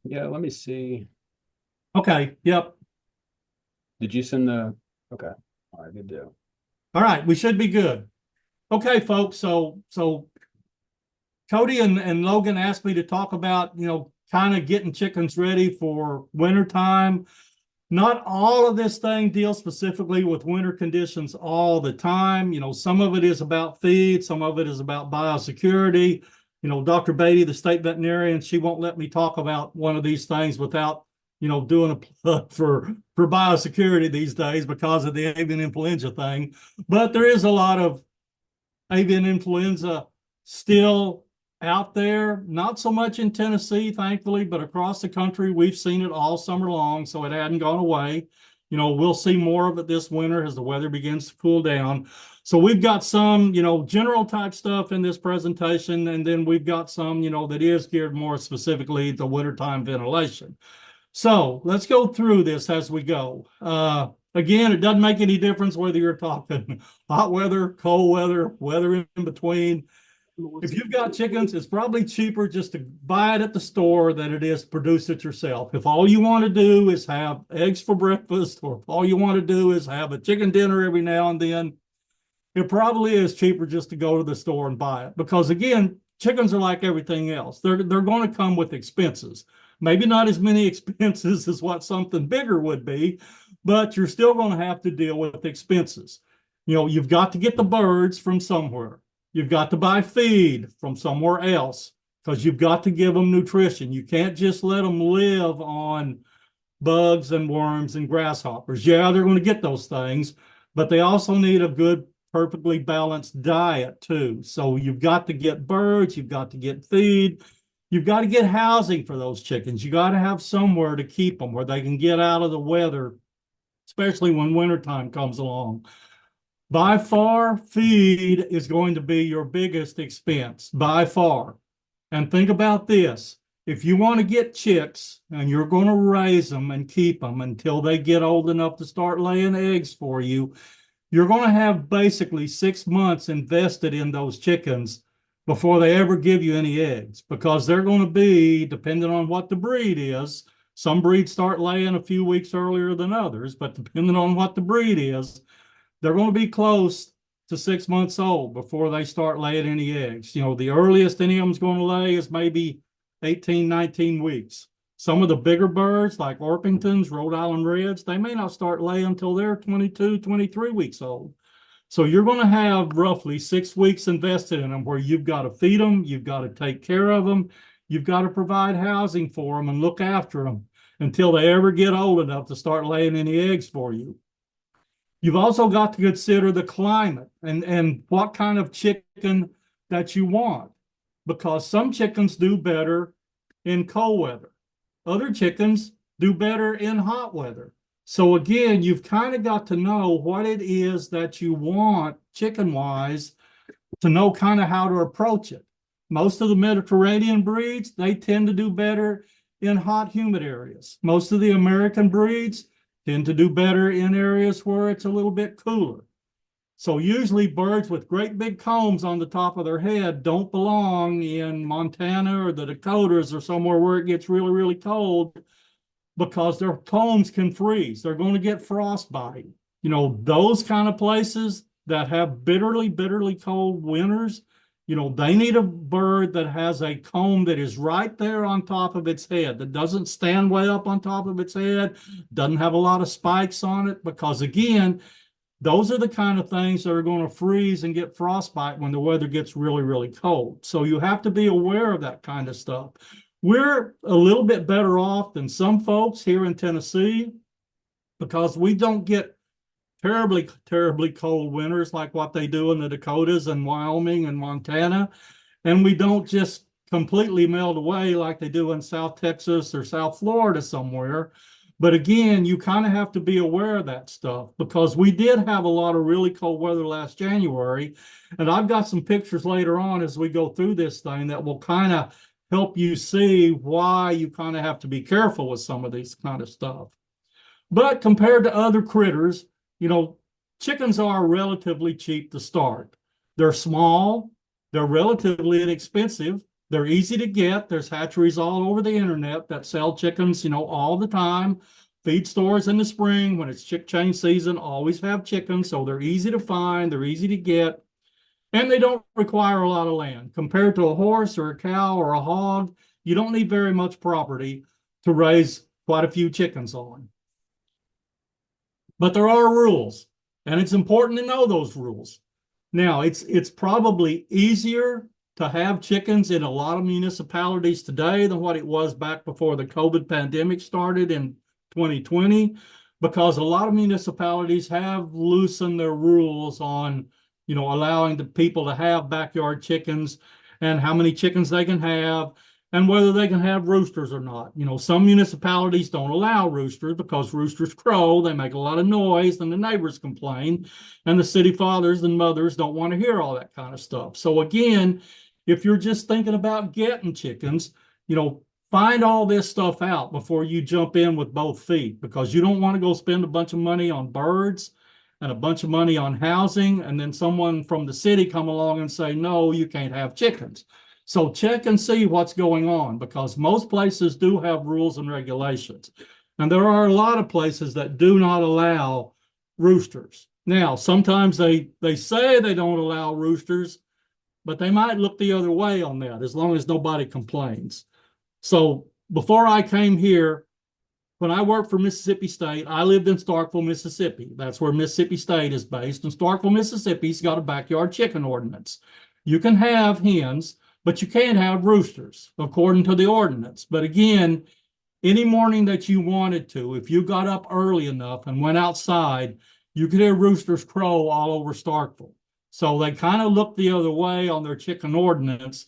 Yeah, let me see. Okay, yep. Did you send the? Okay. All right, good deal. All right, we should be good. Okay, folks. So Cody and Logan asked me to talk about, kind of getting chickens ready for wintertime. Not all of this thing deals specifically with winter conditions all the time. Some of it is about feed, some of it is about biosecurity. Dr. Beatty, the state veterinarian, she won't let me talk about one of these things without, doing a plug for biosecurity these days because of the avian influenza thing. But there is a lot of avian influenza still out there. Not so much in Tennessee, thankfully, but across the country, we've seen it all summer long, so it hadn't gone away. We'll see more of it this winter as the weather begins to cool down. So we've got some, general type stuff in this presentation, and then we've got some, that is geared more specifically to wintertime ventilation. So let's go through this as we go. Again, it doesn't make any difference whether you're talking hot weather, cold weather, weather in between. If you've got chickens, it's probably cheaper just to buy it at the store than it is to produce it yourself. If all you want to do is have eggs for breakfast, or if all you want to do is have a chicken dinner every now and then, it probably is cheaper just to go to the store and buy it. Because again, chickens are like everything else. They're going to come with expenses. Maybe not as many expenses as what something bigger would be, but you're still going to have to deal with expenses. You've got to get the birds from somewhere. You've got to buy feed from somewhere else because you've got to give them nutrition. You can't just let them live on bugs and worms and grasshoppers. Yeah, they're going to get those things, but they also need a good, perfectly balanced diet too. So you've got to get birds, you've got to get feed, you've got to get housing for those chickens. You got to have somewhere to keep them where they can get out of the weather, especially when wintertime comes along. By far, feed is going to be your biggest expense, by far. And think about this. If you want to get chicks and you're going to raise them and keep them until they get old enough to start laying eggs for you, you're going to have basically 6 months invested in those chickens before they ever give you any eggs because they're going to be, depending on what the breed is, some breeds start laying a few weeks earlier than others, but depending on what the breed is, they're going to be close to 6 months old before they start laying any eggs. The earliest any of them's going to lay is maybe 18, 19 weeks. Some of the bigger birds like Orpingtons, Rhode Island Reds, they may not start laying until they're 22, 23 weeks old. So you're going to have roughly 6 weeks invested in them where you've got to feed them, you've got to take care of them, you've got to provide housing for them and look after them until they ever get old enough to start laying any eggs for you. You've also got to consider the climate and what kind of chicken that you want, because some chickens do better in cold weather. Other chickens do better in hot weather. So again, you've kind of got to know what it is that you want chicken wise to know kind of how to approach it. Most of the Mediterranean breeds, they tend to do better in hot, humid areas. Most of the American breeds tend to do better in areas where it's a little bit cooler. So usually birds with great big combs on the top of their head don't belong in Montana or the Dakotas or somewhere where it gets really, really cold because their combs can freeze. They're going to get frostbite. Those kind of places that have bitterly, bitterly cold winters, they need a bird that has a comb that is right there on top of its head, that doesn't stand way up on top of its head, doesn't have a lot of spikes on it, because again, those are the kind of things that are going to freeze and get frostbite when the weather gets really, really cold. So you have to be aware of that kind of stuff. We're a little bit better off than some folks here in Tennessee because we don't get terribly, terribly cold winters like what they do in the Dakotas and Wyoming and Montana. And we don't just completely melt away like they do in South Texas or South Florida somewhere. But again, you kind of have to be aware of that stuff because we did have a lot of really cold weather last January. And I've got some pictures later on as we go through this thing that will kind of help you see why you kind of have to be careful with some of these kind of stuff. But compared to other critters, you know, chickens are relatively cheap to start. They're small, they're relatively inexpensive. They're easy to get. There's hatcheries all over the internet that sell chickens, all the time. Feed stores in the spring when it's chick change season always have chickens, so they're easy to find, they're easy to get, and they don't require a lot of land. Compared to a horse or a cow or a hog, you don't need very much property to raise quite a few chickens on. But there are rules, and it's important to know those rules. Now, it's probably easier to have chickens in a lot of municipalities today than what it was back before the COVID pandemic started in 2020, because a lot of municipalities have loosened their rules on, allowing the people to have backyard chickens and how many chickens they can have and whether they can have roosters or not. Some municipalities don't allow roosters because roosters crow, they make a lot of noise, and the neighbors complain, and the city fathers and mothers don't want to hear all that kind of stuff. So again, if you're just thinking about getting chickens, find all this stuff out before you jump in with both feet, because you don't want to go spend a bunch of money on birds and a bunch of money on housing, and then someone from the city come along and say, no, you can't have chickens. So check and see what's going on, because most places do have rules and regulations. And there are a lot of places that do not allow roosters. Now, sometimes they say they don't allow roosters, but they might look the other way on that as long as nobody complains. So before I came here, when I worked for Mississippi State, I lived in Starkville, Mississippi. That's where Mississippi State is based. And Starkville, Mississippi's got a backyard chicken ordinance. You can have hens, but you can't have roosters according to the ordinance. But again, any morning that you wanted to, if you got up early enough and went outside, you could hear roosters crow all over Starkville. So they kind of looked the other way on their chicken ordinance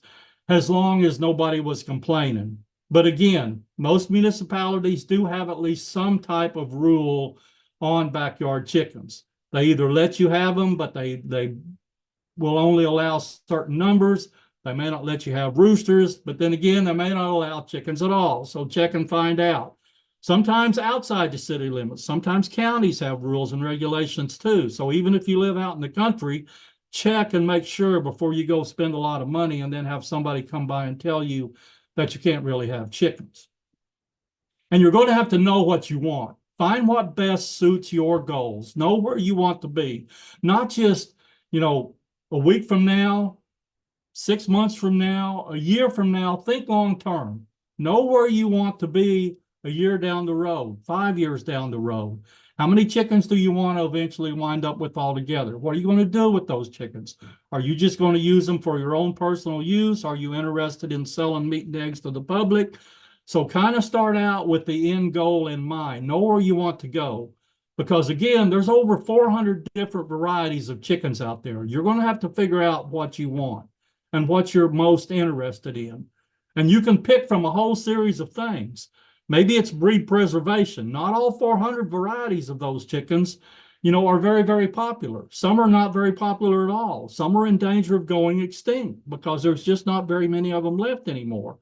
as long as nobody was complaining. But again, most municipalities do have at least some type of rule on backyard chickens. They either let you have them, but they will only allow certain numbers. They may not let you have roosters, but then again, they may not allow chickens at all. So check and find out. Sometimes outside the city limits, sometimes counties have rules and regulations too. So even if you live out in the country, check and make sure before you go spend a lot of money and then have somebody come by and tell you that you can't really have chickens. And you're going to have to know what you want. Find what best suits your goals. Know where you want to be. Not just, a week from now, 6 months from now, a year from now. Think long term. Know where you want to be a year down the road, 5 years down the road. How many chickens do you want to eventually wind up with altogether? What are you going to do with those chickens? Are you just going to use them for your own personal use? Are you interested in selling meat and eggs to the public? So kind of start out with the end goal in mind. Know where you want to go. Because again, there's over 400 different varieties of chickens out there. You're going to have to figure out what you want and what you're most interested in. And you can pick from a whole series of things. Maybe it's breed preservation. Not all 400 varieties of those chickens, are very, very popular. Some are not very popular at all. Some are in danger of going extinct because there's just not very many of them left anymore.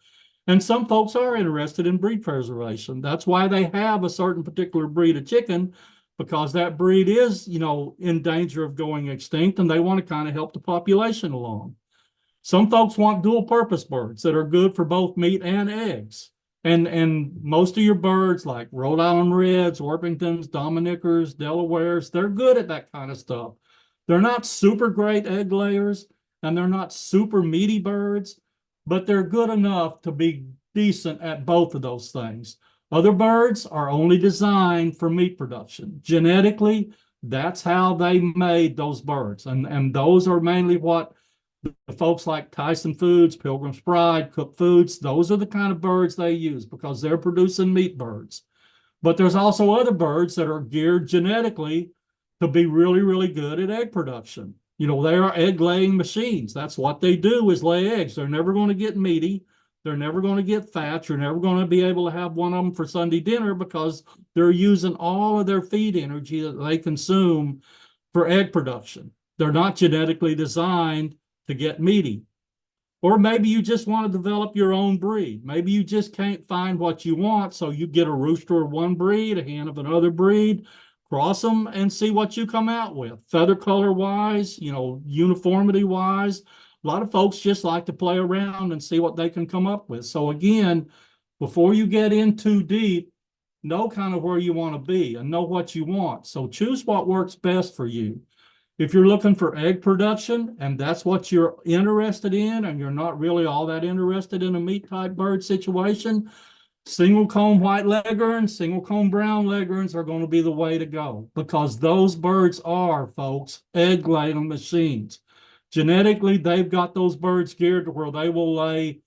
And some folks are interested in breed preservation. That's why they have a certain particular breed of chicken, because that breed is, in danger of going extinct, and they want to kind of help the population along. Some folks want dual purpose birds that are good for both meat and eggs. And most of your birds like Rhode Island Reds, Orpingtons, Dominickers, Delawares, they're good at that kind of stuff. They're not super great egg layers and they're not super meaty birds, but they're good enough to be decent at both of those things. Other birds are only designed for meat production. Genetically, that's how they made those birds. And those are mainly what the folks like Tyson Foods, Pilgrim's Pride, Cook Foods, those are the kind of birds they use because they're producing meat birds. But there's also other birds that are geared genetically to be really, really good at egg production. They are egg laying machines. That's what they do, is lay eggs. They're never going to get meaty. They're never going to get fat. You're never going to be able to have one of them for Sunday dinner because they're using all of their feed energy that they consume for egg production. They're not genetically designed to get meaty. Or maybe you just want to develop your own breed. Maybe you just can't find what you want, so you get a rooster of one breed, a hen of another breed, cross them and see what you come out with. Feather color wise, uniformity wise, a lot of folks just like to play around and see what they can come up with. So again, before you get in too deep, know kind of where you want to be and know what you want. So choose what works best for you. If you're looking for egg production and that's what you're interested in, and you're not really all that interested in a meat type bird situation, single comb white leghorns, single comb brown leghorns are going to be the way to go, because those birds are, folks, egg laying machines. Genetically, they've got those birds geared to where they will lay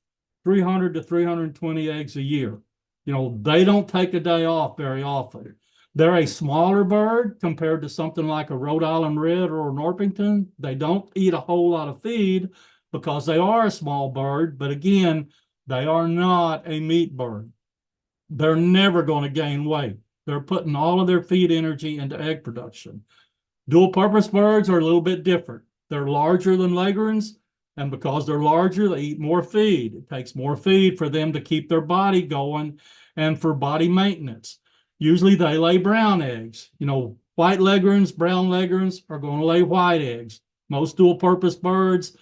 300 to 320 eggs a year. You know, they don't take a day off very often. They're a smaller bird compared to something like a Rhode Island Red or an Orpington. They don't eat a whole lot of feed because they are a small bird, but again, they are not a meat bird. They're never going to gain weight. They're putting all of their feed energy into egg production. Dual purpose birds are a little bit different. They're larger than leghorns, and because they're larger, they eat more feed. It takes more feed for them to keep their body going and for body maintenance. Usually they lay brown eggs. You know, white leghorns, brown leghorns are going to lay white eggs. Most dual purpose birds,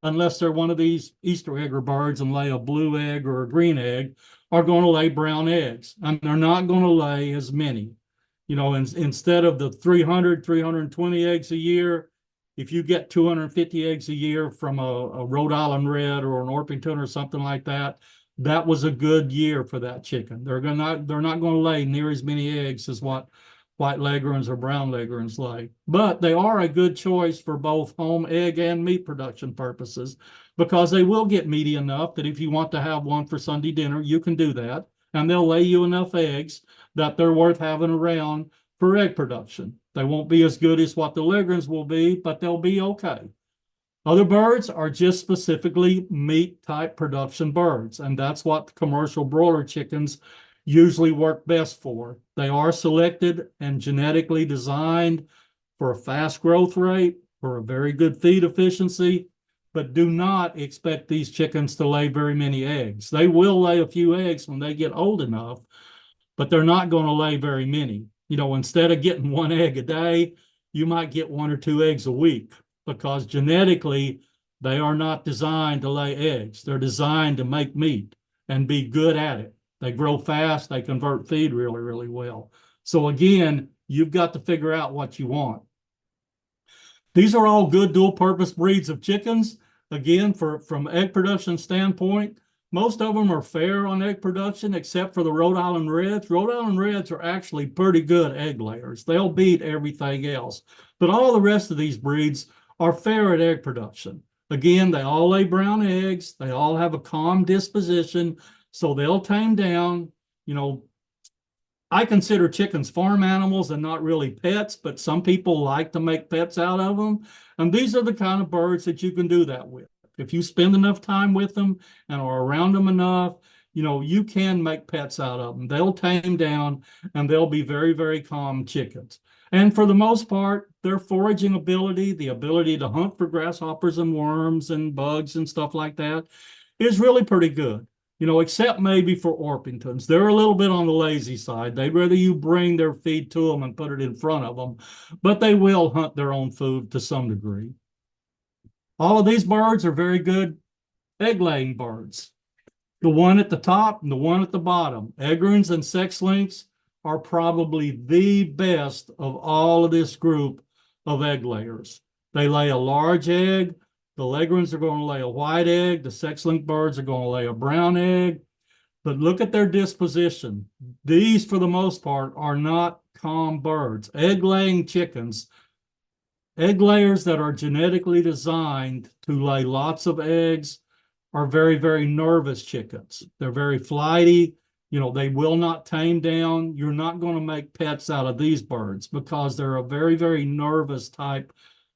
unless they're one of these Easter egger birds and lay a blue egg or a green egg, are going to lay brown eggs, and they're not going to lay as many. You know, instead of the 300, 320 eggs a year, if you get 250 eggs a year from a Rhode Island Red or an Orpington or something like that, that was a good year for that chicken. They're not going to lay near as many eggs as what white leghorns or brown leghorns lay. But they are a good choice for both home egg and meat production purposes, because they will get meaty enough that if you want to have one for Sunday dinner, you can do that. And they'll lay you enough eggs that they're worth having around for egg production. They won't be as good as what the leghorns will be, but they'll be okay. Other birds are just specifically meat type production birds, and that's what the commercial broiler chickens usually work best for. They are selected and genetically designed for a fast growth rate, for a very good feed efficiency, but do not expect these chickens to lay very many eggs. They will lay a few eggs when they get old enough, but they're not going to lay very many. You know, instead of getting one egg a day, you might get 1 or 2 eggs a week, because genetically, they are not designed to lay eggs. They're designed to make meat and be good at it. They grow fast. They convert feed really, really well. So again, you've got to figure out what you want. These are all good dual purpose breeds of chickens. Again, from egg production standpoint, most of them are fair on egg production, except for the Rhode Island Reds. Rhode Island Reds are actually pretty good egg layers. They'll beat everything else. But all the rest of these breeds are fair at egg production. Again, they all lay brown eggs. They all have a calm disposition, so they'll tame down. You know, I consider chickens farm animals and not really pets, but some people like to make pets out of them. And these are the kind of birds that you can do that with. If you spend enough time with them and are around them enough, you know, you can make pets out of them. They'll tame down and they'll be very, very calm chickens. And for the most part, their foraging ability, the ability to hunt for grasshoppers and worms and bugs and stuff like that, is really pretty good. You know, except maybe for Orpingtons. They're a little bit on the lazy side. They'd rather you bring their feed to them and put it in front of them, but they will hunt their own food to some degree. All of these birds are very good egg-laying birds. The one at the top and the one at the bottom, Egerns and sex-lynx, are probably the best of all of this group of egg layers. They lay a large egg. The leghorns are going to lay a white egg. The sex-link birds are going to lay a brown egg. But look at their disposition. These, for the most part, are not calm birds. Egg-laying chickens, egg layers that are genetically designed to lay lots of eggs, are very, very nervous chickens. They're very flighty. You know, they will not tame down. You're not going to make pets out of these birds because they're a very, very nervous type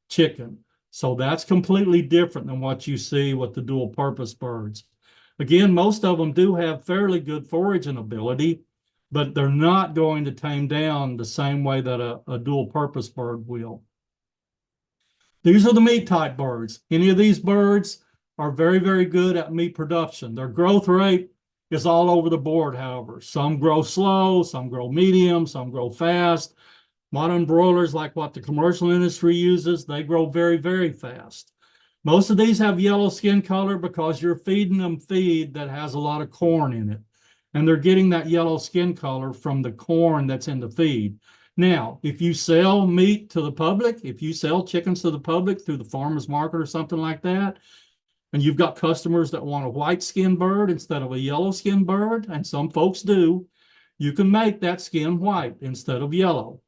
chicken. So that's completely different than what you see with the dual purpose birds. Again, most of them do have fairly good foraging ability, but they're not going to tame down the same way that a dual purpose bird will. These are the meat type birds. Any of these birds are very, very good at meat production. Their growth rate is all over the board, however. Some grow slow, some grow medium, some grow fast. Modern broilers, like what the commercial industry uses, they grow very, very fast. Most of these have yellow skin color because you're feeding them feed that has a lot of corn in it. And they're getting that yellow skin color from the corn that's in the feed. Now, if you sell meat to the public, if you sell chickens to the public through the farmer's market or something like that, and you've got customers that want a white skin bird instead of a yellow skin bird, and some folks do, you can make that skin white instead of yellow.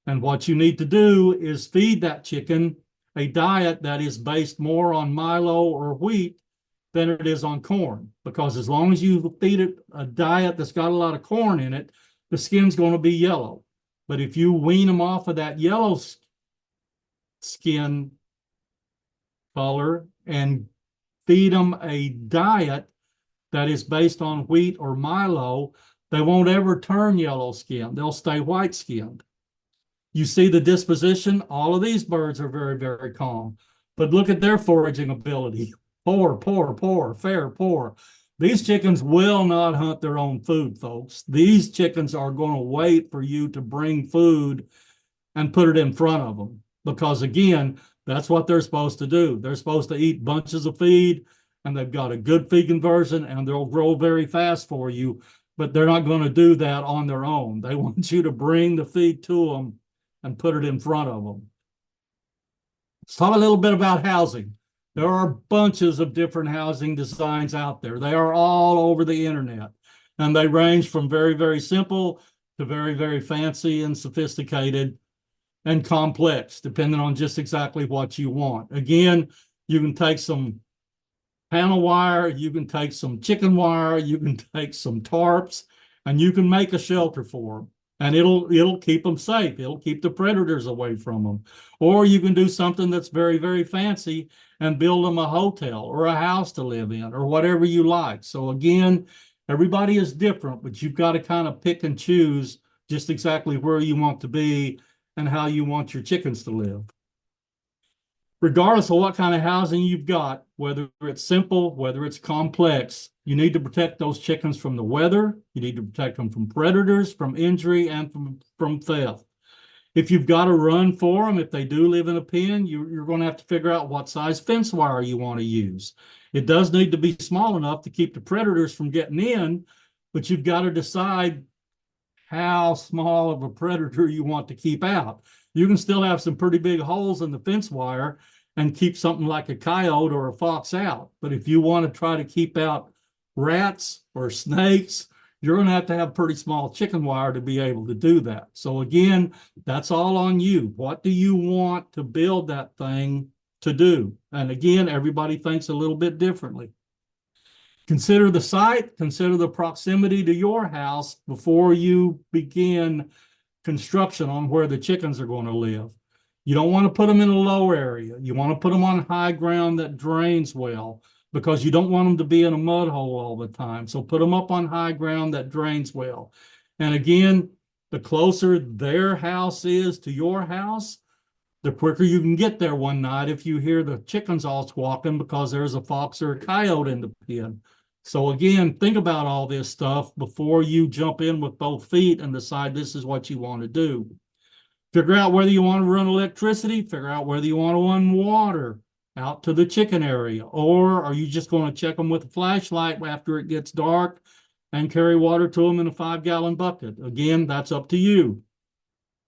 And what you need to do is feed that chicken a diet that is based more on milo or wheat than it is on corn. Because as long as you feed it a diet that's got a lot of corn in it, the skin's going to be yellow. But if you wean them off of that yellow skin color and feed them a diet that is based on wheat or milo, they won't ever turn yellow skin. They'll stay white skinned. You see the disposition. All of these birds are very, very calm. But look at their foraging ability. Poor, poor, poor, fair, poor. These chickens will not hunt their own food, folks. These chickens are going to wait for you to bring food and put it in front of them. Because again, that's what they're supposed to do. They're supposed to eat bunches of feed, and they've got a good feed conversion, and they'll grow very fast for you. But they're not going to do that on their own. They want you to bring the feed to them and put it in front of them. Let's talk a little bit about housing. There are bunches of different housing designs out there. They are all over the internet, and they range from very, very simple to very, very fancy and sophisticated and complex, depending on just exactly what you want. Again, you can take some panel wire, you can take some chicken wire, you can take some tarps, and you can make a shelter for them. And it'll keep them safe. It'll keep the predators away from them. Or you can do something that's very, very fancy and build them a hotel or a house to live in or whatever you like. So again, everybody is different, but you've got to kind of pick and choose just exactly where you want to be and how you want your chickens to live. Regardless of what kind of housing you've got, whether it's simple, whether it's complex, you need to protect those chickens from the weather. You need to protect them from predators, from injury, and from theft. If you've got a run for them, if they do live in a pen, you're going to have to figure out what size fence wire you want to use. It does need to be small enough to keep the predators from getting in, but you've got to decide how small of a predator you want to keep out. You can still have some pretty big holes in the fence wire and keep something like a coyote or a fox out. But if you want to try to keep out rats or snakes, you're going to have pretty small chicken wire to be able to do that. So again, that's all on you. What do you want to build that thing to do? And again, everybody thinks a little bit differently. Consider the site, consider the proximity to your house before you begin construction on where the chickens are going to live. You don't want to put them in a low area. You want to put them on high ground that drains well because you don't want them to be in a mud hole all the time. So put them up on high ground that drains well. And again, the closer their house is to your house, the quicker you can get there one night if you hear the chickens all squawking because there's a fox or a coyote in the pen. So again, think about all this stuff before you jump in with both feet and decide this is what you want to do. Figure out whether you want to run electricity, figure out whether you want to run water out to the chicken area, or are you just going to check them with a flashlight after it gets dark and carry water to them in a 5-gallon bucket? Again, that's up to you.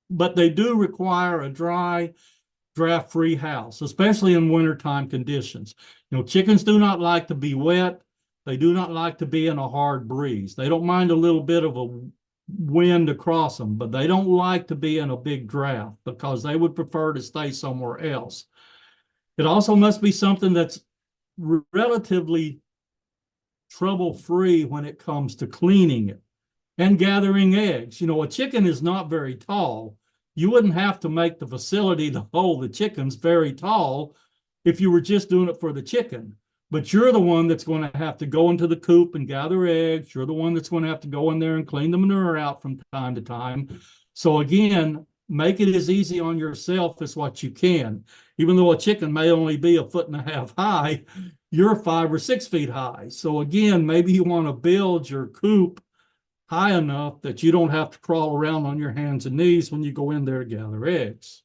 But they do require a dry, draft-free house, especially in wintertime conditions. Chickens do not like to be wet. They do not like to be in a hard breeze. They don't mind a little bit of a wind across them, but they don't like to be in a big draft because they would prefer to stay somewhere else. It also must be something that's relatively trouble-free when it comes to cleaning it and gathering eggs. A chicken is not very tall. You wouldn't have to make the facility to hold the chickens very tall if you were just doing it for the chicken. But you're the one that's going to have to go into the coop and gather eggs. You're the one that's going to have to go in there and clean the manure out from time to time. So again, make it as easy on yourself as what you can. Even though a chicken may only be 1.5 feet high, you're 5 or 6 feet high. So again, maybe you want to build your coop high enough that you don't have to crawl around on your hands and knees when you go in there to gather eggs.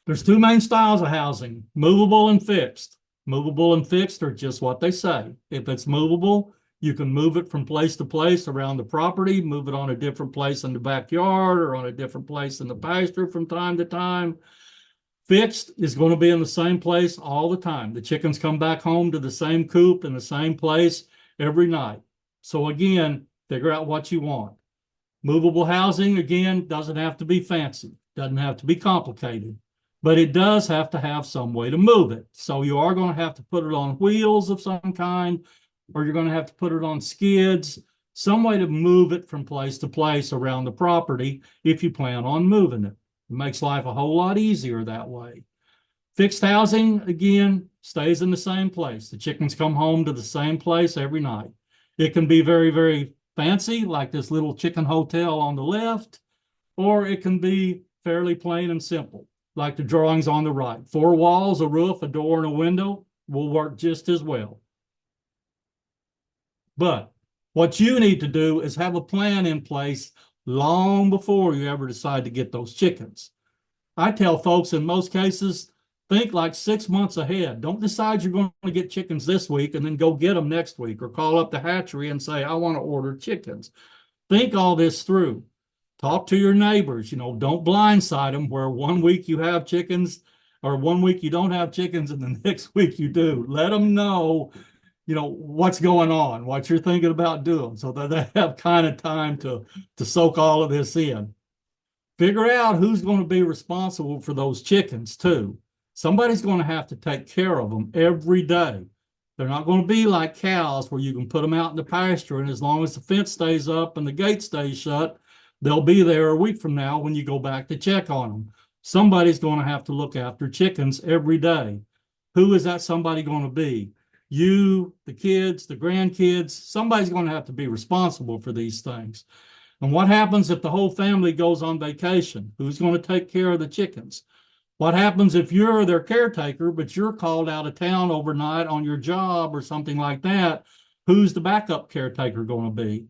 There's two main styles of housing, movable and fixed. Movable and fixed are just what they say. If it's movable, you can move it from place to place around the property, move it on a different place in the backyard or on a different place in the pasture from time to time. Fixed is going to be in the same place all the time. The chickens come back home to the same coop in the same place every night. So again, figure out what you want. Movable housing, again, doesn't have to be fancy, doesn't have to be complicated, but it does have to have some way to move it. So you are going to have to put it on wheels of some kind, or you're going to have to put it on skids, some way to move it from place to place around the property if you plan on moving it. It makes life a whole lot easier that way. Fixed housing, again, stays in the same place. The chickens come home to the same place every night. It can be very, very fancy, like this little chicken hotel on the left, or it can be fairly plain and simple, like the drawings on the right. 4 walls, a roof, a door, and a window will work just as well. But what you need to do is have a plan in place long before you ever decide to get those chickens. I tell folks in most cases, think like 6 months ahead. Don't decide you're going to get chickens this week and then go get them next week, or call up the hatchery and say, I want to order chickens. Think all this through. Talk to your neighbors. Don't blindside them where 1 week you have chickens or 1 week you don't have chickens and the next week you do. Let them know, what's going on, what you're thinking about doing, so that they have kind of time to soak all of this in. Figure out who's going to be responsible for those chickens too. Somebody's going to have to take care of them every day. They're not going to be like cows where you can put them out in the pasture, and as long as the fence stays up and the gate stays shut, they'll be there a week from now when you go back to check on them. Somebody's going to have to look after chickens every day. Who is that somebody going to be? You, the kids, the grandkids. Somebody's going to have to be responsible for these things. And what happens if the whole family goes on vacation? Who's going to take care of the chickens? What happens if you're their caretaker, but you're called out of town overnight on your job or something like that? Who's the backup caretaker going to be?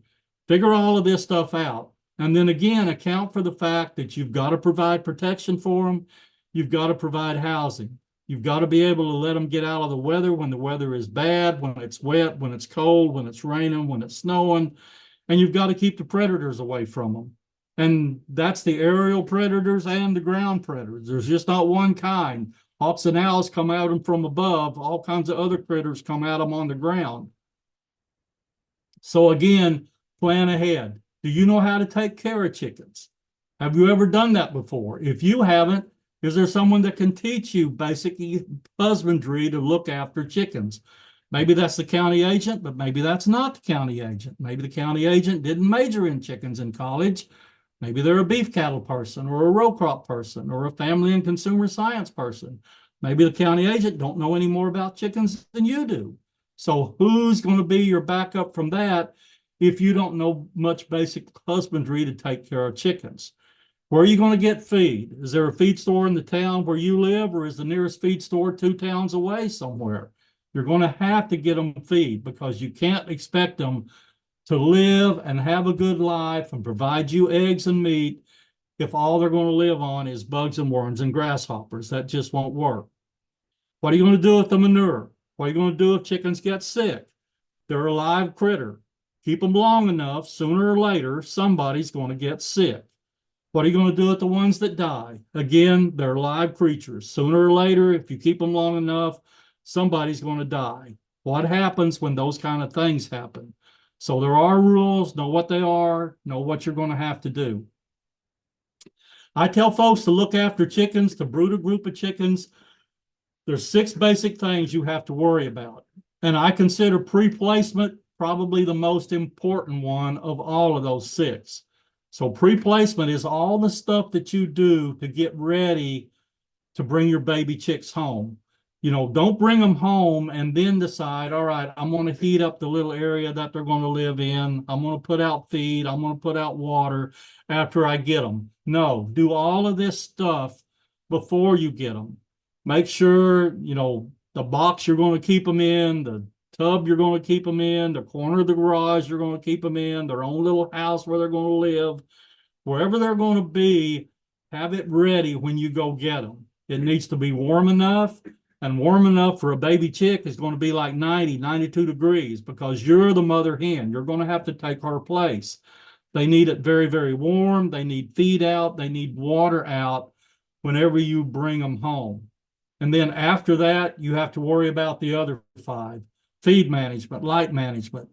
Figure all of this stuff out. And then again, account for the fact that you've got to provide protection for them. You've got to provide housing. You've got to be able to let them get out of the weather when the weather is bad, when it's wet, when it's cold, when it's raining, when it's snowing. And you've got to keep the predators away from them. And that's the aerial predators and the ground predators. There's just not one kind. Hawks and owls come at them from above. All kinds of other critters come at them on the ground. So again, plan ahead. Do you know how to take care of chickens? Have you ever done that before? If you haven't, is there someone that can teach you basic husbandry to look after chickens? Maybe that's the county agent, but maybe that's not the county agent. Maybe the county agent didn't major in chickens in college. Maybe they're a beef cattle person or a row crop person or a family and consumer science person. Maybe the county agent don't know any more about chickens than you do. So who's going to be your backup from that if you don't know much basic husbandry to take care of chickens? Where are you going to get feed? Is there a feed store in the town where you live, or is the nearest feed store 2 towns away somewhere? You're going to have to get them feed, because you can't expect them to live and have a good life and provide you eggs and meat if all they're going to live on is bugs and worms and grasshoppers. That just won't work. What are you going to do with the manure? What are you going to do if chickens get sick? They're a live critter. Keep them long enough, sooner or later, somebody's going to get sick. What are you going to do with the ones that die? Again, they're live creatures. Sooner or later, if you keep them long enough, somebody's going to die. What happens when those kind of things happen? So there are rules, know what they are, know what you're going to have to do. I tell folks to look after chickens, to brood a group of chickens. There's 6 basic things you have to worry about. And I consider pre-placement probably the most important one of all of those 6. So pre-placement is all the stuff that you do to get ready to bring your baby chicks home. Don't bring them home and then decide, all right, I'm going to heat up the little area that they're going to live in. I'm going to put out feed. I'm going to put out water after I get them. No, do all of this stuff before you get them. Make sure, the box you're going to keep them in, the tub you're going to keep them in, the corner of the garage you're going to keep them in, their own little house where they're going to live, wherever they're going to be, have it ready when you go get them. It needs to be warm enough, and warm enough for a baby chick is going to be like 90, 92 degrees because you're the mother hen. You're going to have to take her place. They need it very, very warm. They need feed out. They need water out whenever you bring them home. And then after that, you have to worry about the other five: feed management, light management,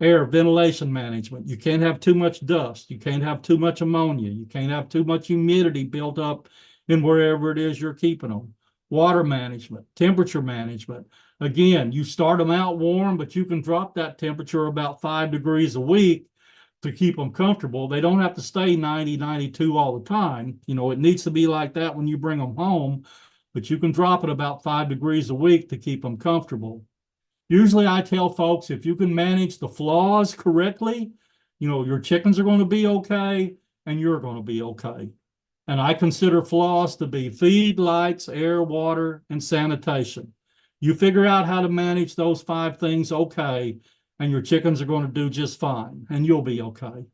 air, ventilation management. You can't have too much dust. You can't have too much ammonia. You can't have too much humidity built up in wherever it is you're keeping them. Water management, temperature management. Again, you start them out warm, but you can drop that temperature about 5 degrees a week to keep them comfortable. They don't have to stay 90, 92 all the time. You know, it needs to be like that when you bring them home, but you can drop it about 5 degrees a week to keep them comfortable. Usually I tell folks, if you can manage the flaws correctly, you know, your chickens are going to be okay and you're going to be okay. And I consider flaws to be feed, lights, air, water, and sanitation. You figure out how to manage those 5 things okay, and your chickens are going to do just fine, and you'll be okay.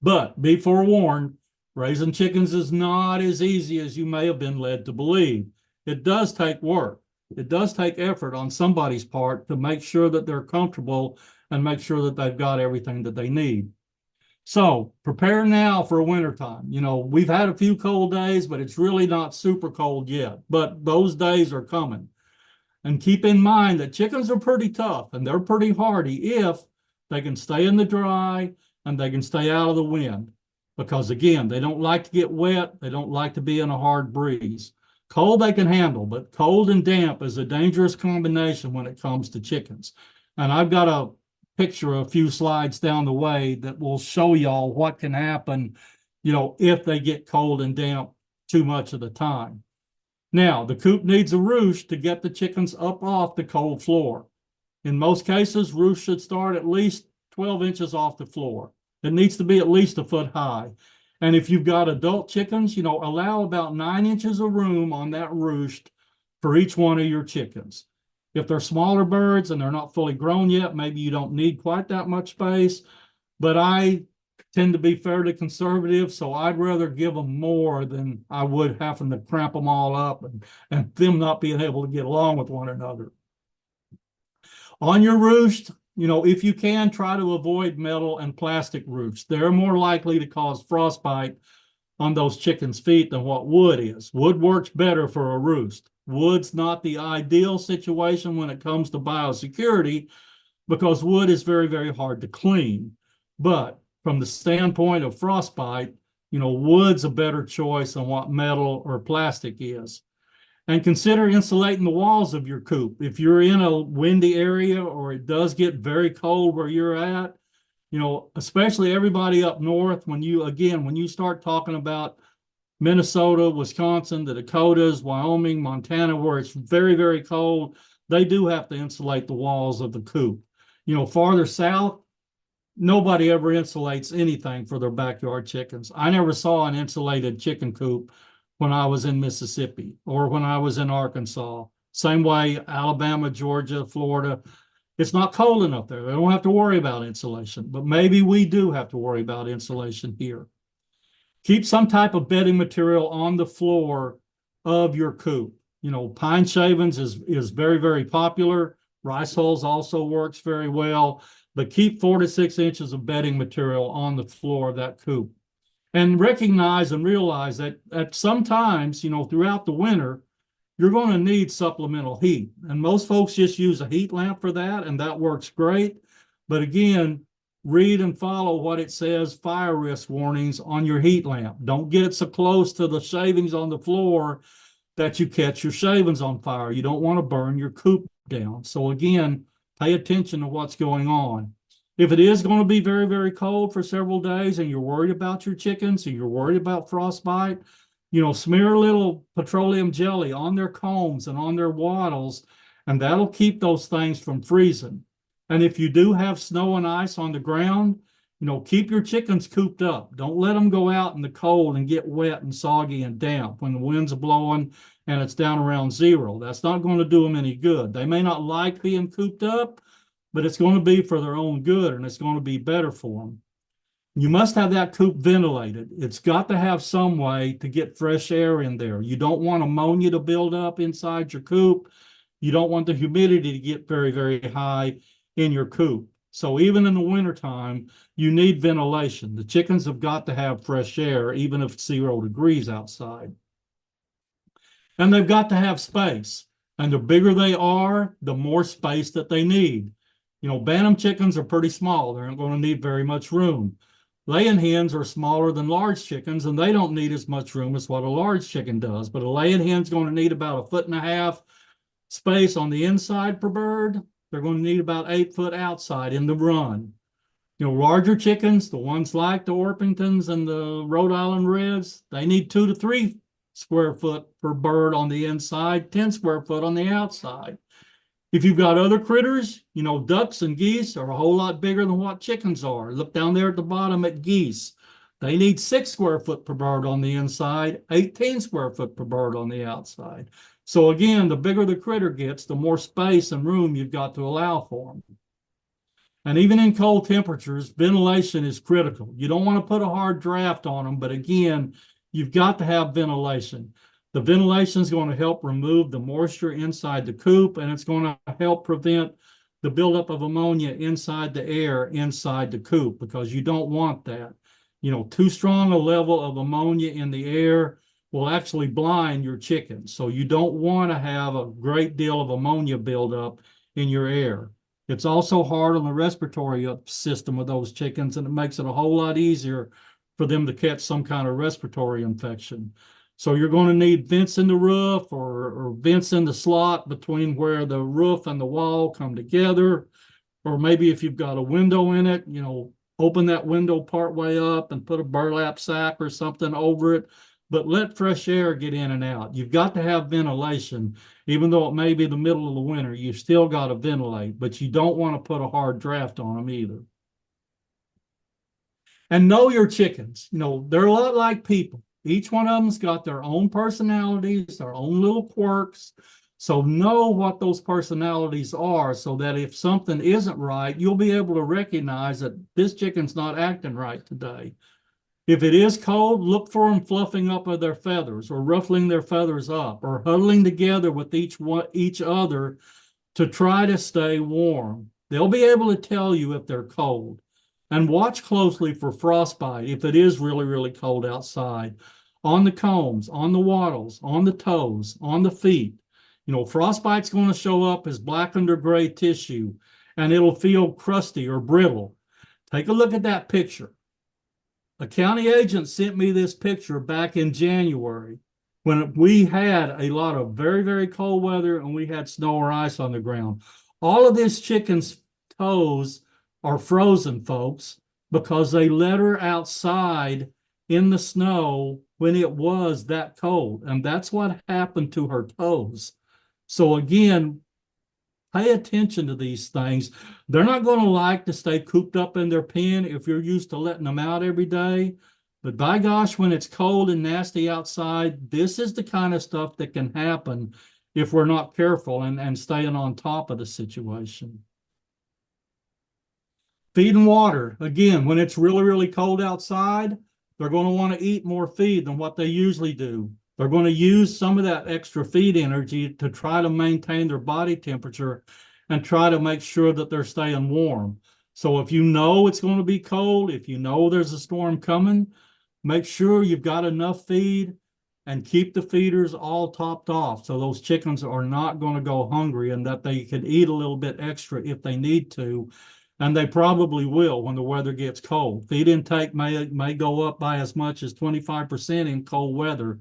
But be forewarned, raising chickens is not as easy as you may have been led to believe. It does take work. It does take effort on somebody's part to make sure that they're comfortable and make sure that they've got everything that they need. So prepare now for wintertime. You know, we've had a few cold days, but it's really not super cold yet. But those days are coming. And keep in mind that chickens are pretty tough and they're pretty hardy if they can stay in the dry and they can stay out of the wind. Because again, they don't like to get wet. They don't like to be in a hard breeze. Cold they can handle, but cold and damp is a dangerous combination when it comes to chickens. And I've got a picture a few slides down the way that will show y'all what can happen, you know, if they get cold and damp too much of the time. Now, the coop needs a roost to get the chickens up off the cold floor. In most cases, roosts should start at least 12 inches off the floor. It needs to be at least a foot high. And if you've got adult chickens, you know, allow about 9 inches of room on that roost for each one of your chickens. If they're smaller birds and they're not fully grown yet, maybe you don't need quite that much space. But I tend to be fairly conservative, so I'd rather give them more than I would having to cramp them all up and them not being able to get along with one another. On your roost, you know, if you can, try to avoid metal and plastic roosts. They're more likely to cause frostbite on those chickens' feet than what wood is. Wood works better for a roost. Wood's not the ideal situation when it comes to biosecurity because wood is very, very hard to clean. But from the standpoint of frostbite, you know, wood's a better choice than what metal or plastic is. And consider insulating the walls of your coop. If you're in a windy area or it does get very cold where you're at, you know, especially everybody up north, when you start talking about Minnesota, Wisconsin, the Dakotas, Wyoming, Montana, where it's very, very cold, they do have to insulate the walls of the coop. You know, farther south, nobody ever insulates anything for their backyard chickens. I never saw an insulated chicken coop when I was in Mississippi or when I was in Arkansas. Same way, Alabama, Georgia, Florida. It's not cold enough there. They don't have to worry about insulation, but maybe we do have to worry about insulation here. Keep some type of bedding material on the floor of your coop. You know, pine shavings is very, very popular. Rice hulls also works very well, but keep 4 to 6 inches of bedding material on the floor of that coop. And recognize and realize that at sometimes, you know, throughout the winter, you're going to need supplemental heat. And most folks just use a heat lamp for that, and that works great. But again, read and follow what it says, fire risk warnings on your heat lamp. Don't get it so close to the shavings on the floor that you catch your shavings on fire. You don't want to burn your coop down. So again, pay attention to what's going on. If it is going to be very, very cold for several days and you're worried about your chickens and you're worried about frostbite, you know, smear a little petroleum jelly on their combs and on their wattles, and that'll keep those things from freezing. And if you do have snow and ice on the ground, you know, keep your chickens cooped up. Don't let them go out in the cold and get wet and soggy and damp when the wind's blowing and it's down around 0. That's not going to do them any good. They may not like being cooped up, but it's going to be for their own good and it's going to be better for them. You must have that coop ventilated. It's got to have some way to get fresh air in there. You don't want ammonia to build up inside your coop. You don't want the humidity to get very, very high in your coop. So even in the wintertime, you need ventilation. The chickens have got to have fresh air, even if it's 0 degrees outside. And they've got to have space. And the bigger they are, the more space that they need. You know, Bantam chickens are pretty small. They're not going to need very much room. Laying hens are smaller than large chickens, and they don't need as much room as what a large chicken does. But a laying hen's going to need about 1.5 foot space on the inside per bird. They're going to need about 8 foot outside in the run. You know, larger chickens, the ones like the Orpingtons and the Rhode Island Reds, they need 2 to 3 square foot per bird on the inside, 10 square foot on the outside. If you've got other critters, you know, ducks and geese are a whole lot bigger than what chickens are. Look down there at the bottom at geese. They need 6 square foot per bird on the inside, 18 square foot per bird on the outside. So again, the bigger the critter gets, the more space and room you've got to allow for them. And even in cold temperatures, ventilation is critical. You don't want to put a hard draft on them, but again, you've got to have ventilation. The ventilation is going to help remove the moisture inside the coop, and it's going to help prevent the buildup of ammonia inside the air inside the coop, because you don't want that. You know, too strong a level of ammonia in the air will actually blind your chickens. So you don't want to have a great deal of ammonia buildup in your air. It's also hard on the respiratory system of those chickens, and it makes it a whole lot easier for them to catch some kind of respiratory infection. So you're going to need vents in the roof or vents in the slot between where the roof and the wall come together. Or maybe if you've got a window in it, you know, open that window part way up and put a burlap sack or something over it. But let fresh air get in and out. You've got to have ventilation. Even though it may be the middle of the winter, you still got to ventilate, but you don't want to put a hard draft on them either. And know your chickens. You know, they're a lot like people. Each one of them's got their own personalities, their own little quirks. So know what those personalities are, so that if something isn't right, you'll be able to recognize that this chicken's not acting right today. If it is cold, look for them fluffing up of their feathers or ruffling their feathers up or huddling together with each other to try to stay warm. They'll be able to tell you if they're cold. And watch closely for frostbite if it is really, really cold outside. On the combs, on the wattles, on the toes, on the feet. You know, frostbite's going to show up as blackened or gray tissue, and it'll feel crusty or brittle. Take a look at that picture. A county agent sent me this picture back in January when we had a lot of very, very cold weather and we had snow or ice on the ground. All of this chicken's toes are frozen, folks, because they let her outside in the snow when it was that cold. And that's what happened to her toes. So again, pay attention to these things. They're not going to like to stay cooped up in their pen if you're used to letting them out every day. But by gosh, when it's cold and nasty outside, this is the kind of stuff that can happen if we're not careful and staying on top of the situation. Feed and water. Again, when it's really, really cold outside, they're going to want to eat more feed than what they usually do. They're going to use some of that extra feed energy to try to maintain their body temperature and try to make sure that they're staying warm. So if you know it's going to be cold, if you know there's a storm coming, make sure you've got enough feed and keep the feeders all topped off so those chickens are not going to go hungry, and that they can eat a little bit extra if they need to. And they probably will when the weather gets cold. Feed intake may go up by as much as 25% in cold weather.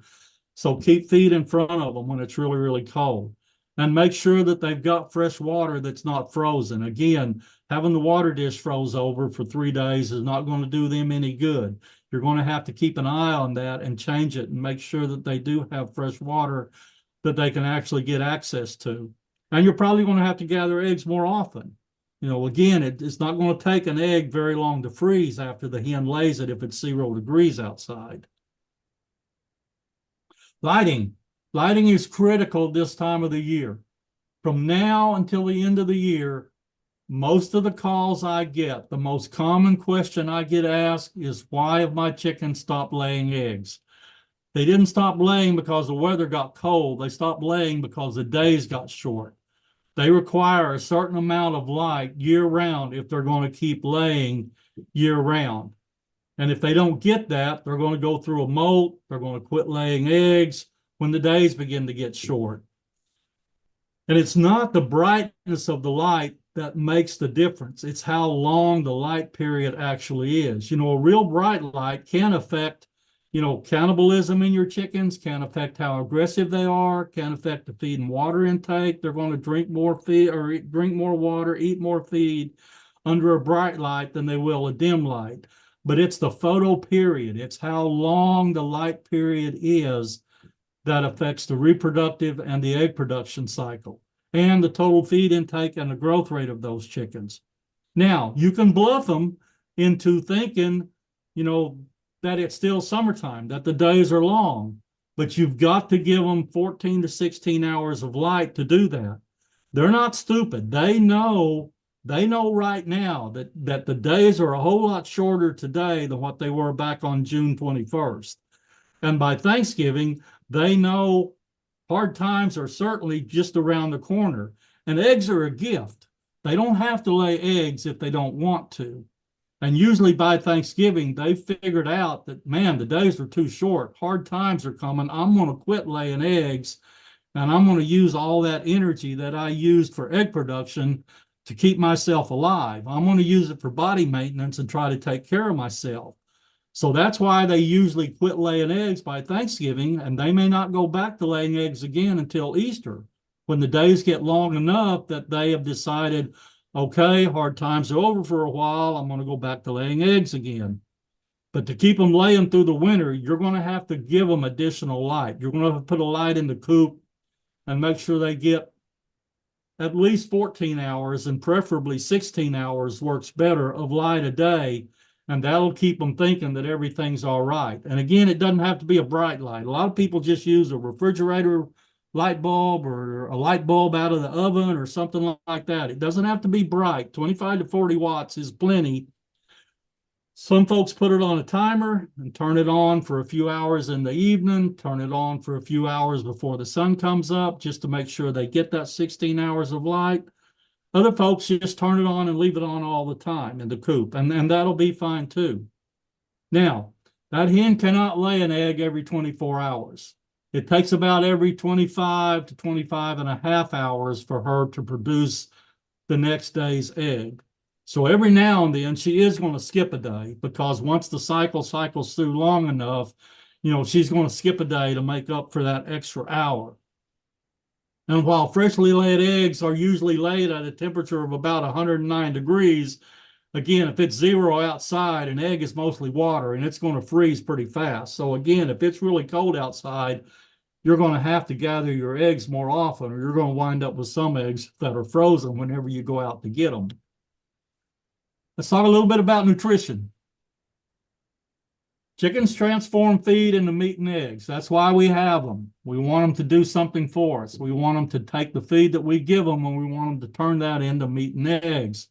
So keep feed in front of them when it's really, really cold. And make sure that they've got fresh water that's not frozen. Again, having the water dish froze over for 3 days is not going to do them any good. You're going to have to keep an eye on that and change it and make sure that they do have fresh water that they can actually get access to. And you're probably going to have to gather eggs more often. You know, again, it's not going to take an egg very long to freeze after the hen lays it if it's 0 degrees outside. Lighting. Lighting is critical this time of the year. From now until the end of the year, most of the calls I get, the most common question I get asked is, why have my chickens stopped laying eggs? They didn't stop laying because the weather got cold. They stopped laying because the days got short. They require a certain amount of light year round if they're going to keep laying year round. And if they don't get that, they're going to go through a molt. They're going to quit laying eggs when the days begin to get short. And it's not the brightness of the light that makes the difference. It's how long the light period actually is. A real bright light can affect, cannibalism in your chickens, can affect how aggressive they are, can affect the feed and water intake. They're going to drink more feed or drink more water, eat more feed under a bright light than they will a dim light. But it's the photo period. It's how long the light period is that affects the reproductive and the egg production cycle and the total feed intake and the growth rate of those chickens. Now, you can bluff them into thinking, that it's still summertime, that the days are long, but you've got to give them 14 to 16 hours of light to do that. They're not stupid. They know right now that the days are a whole lot shorter today than what they were back on June 21st. And by Thanksgiving, they know hard times are certainly just around the corner. And eggs are a gift. They don't have to lay eggs if they don't want to. And usually by Thanksgiving, they figured out that, man, the days are too short. Hard times are coming. I'm going to quit laying eggs, and I'm going to use all that energy that I used for egg production to keep myself alive. I'm going to use it for body maintenance and try to take care of myself. So that's why they usually quit laying eggs by Thanksgiving, and they may not go back to laying eggs again until Easter, when the days get long enough that they have decided, okay, hard times are over for a while, I'm going to go back to laying eggs again. But to keep them laying through the winter, you're going to have to give them additional light. You're going to have to put a light in the coop and make sure they get at least 14 hours, and preferably 16 hours works better, of light a day. And that'll keep them thinking that everything's all right. And again, it doesn't have to be a bright light. A lot of people just use a refrigerator light bulb or a light bulb out of the oven or something like that. It doesn't have to be bright. 25 to 40 watts is plenty. Some folks put it on a timer and turn it on for a few hours in the evening, turn it on for a few hours before the sun comes up, just to make sure they get that 16 hours of light. Other folks just turn it on and leave it on all the time in the coop, and that'll be fine too. Now, that hen cannot lay an egg every 24 hours. It takes about every 25 to 25 and a half hours for her to produce the next day's egg. So every now and then she is going to skip a day, because once the cycle cycles through long enough, she's going to skip a day to make up for that extra hour. And while freshly laid eggs are usually laid at a temperature of about 109 degrees, again, if it's 0 outside, an egg is mostly water and it's going to freeze pretty fast. So again, if it's really cold outside, you're going to have to gather your eggs more often, or you're going to wind up with some eggs that are frozen whenever you go out to get them. Let's talk a little bit about nutrition. Chickens transform feed into meat and eggs. That's why we have them. We want them to do something for us. We want them to take the feed that we give them, and we want them to turn that into meat and eggs.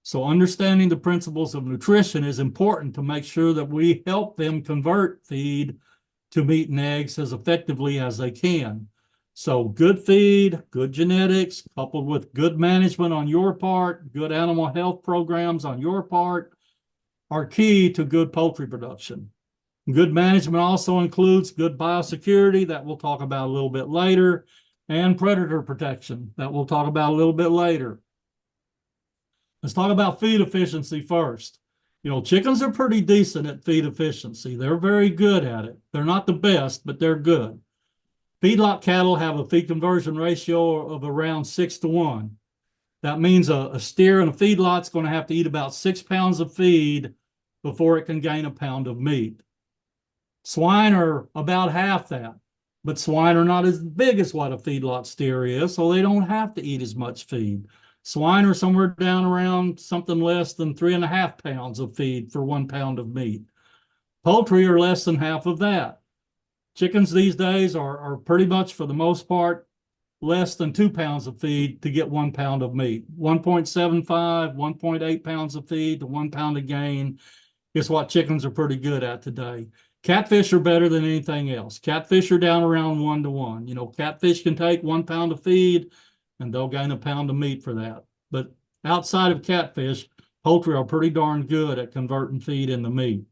So understanding the principles of nutrition is important to make sure that we help them convert feed to meat and eggs as effectively as they can. So good feed, good genetics, coupled with good management on your part, good animal health programs on your part, are key to good poultry production. Good management also includes good biosecurity, that we'll talk about a little bit later, and predator protection, that we'll talk about a little bit later. Let's talk about feed efficiency first. Chickens are pretty decent at feed efficiency. They're very good at it. They're not the best, but they're good. Feedlot cattle have a feed conversion ratio of around 6 to 1. That means a steer in a feedlot's going to have to eat about 6 pounds of feed before it can gain a pound of meat. Swine are about half that, but swine are not as big as what a feedlot steer is, so they don't have to eat as much feed. Swine are somewhere down around something less than 3.5 pounds of feed for 1 pound of meat. Poultry are less than half of that. Chickens these days are pretty much, for the most part, less than 2 pounds of feed to get 1 pound of meat. 1.75, 1.8 pounds of feed to 1 pound of gain is what chickens are pretty good at today. Catfish are better than anything else. Catfish are down around 1 to 1. You know, catfish can take 1 pound of feed and they'll gain a pound of meat for that. But outside of catfish, poultry are pretty darn good at converting feed into meat.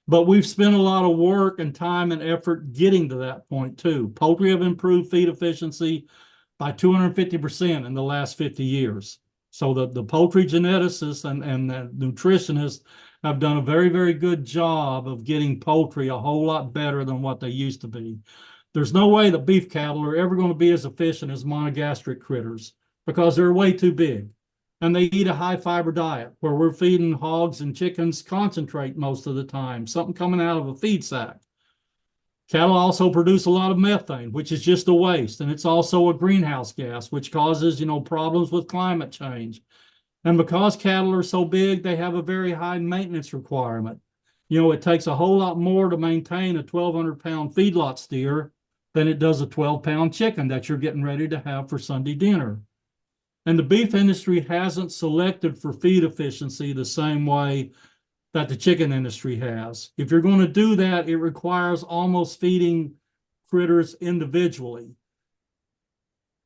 But we've spent a lot of work and time and effort getting to that point too. Poultry have improved feed efficiency by 250% in the last 50 years. So the poultry geneticists and the nutritionists have done a very, very good job of getting poultry a whole lot better than what they used to be. There's no way that beef cattle are ever going to be as efficient as monogastric critters because they're way too big. And they eat a high fiber diet where we're feeding hogs and chickens concentrate most of the time, something coming out of a feed sack. Cattle also produce a lot of methane, which is just a waste. And it's also a greenhouse gas, which causes, problems with climate change. And because cattle are so big, they have a very high maintenance requirement. It takes a whole lot more to maintain a 1,200-pound feedlot steer than it does a 12-pound chicken that you're getting ready to have for Sunday dinner. And the beef industry hasn't selected for feed efficiency the same way that the chicken industry has. If you're going to do that, it requires almost feeding critters individually.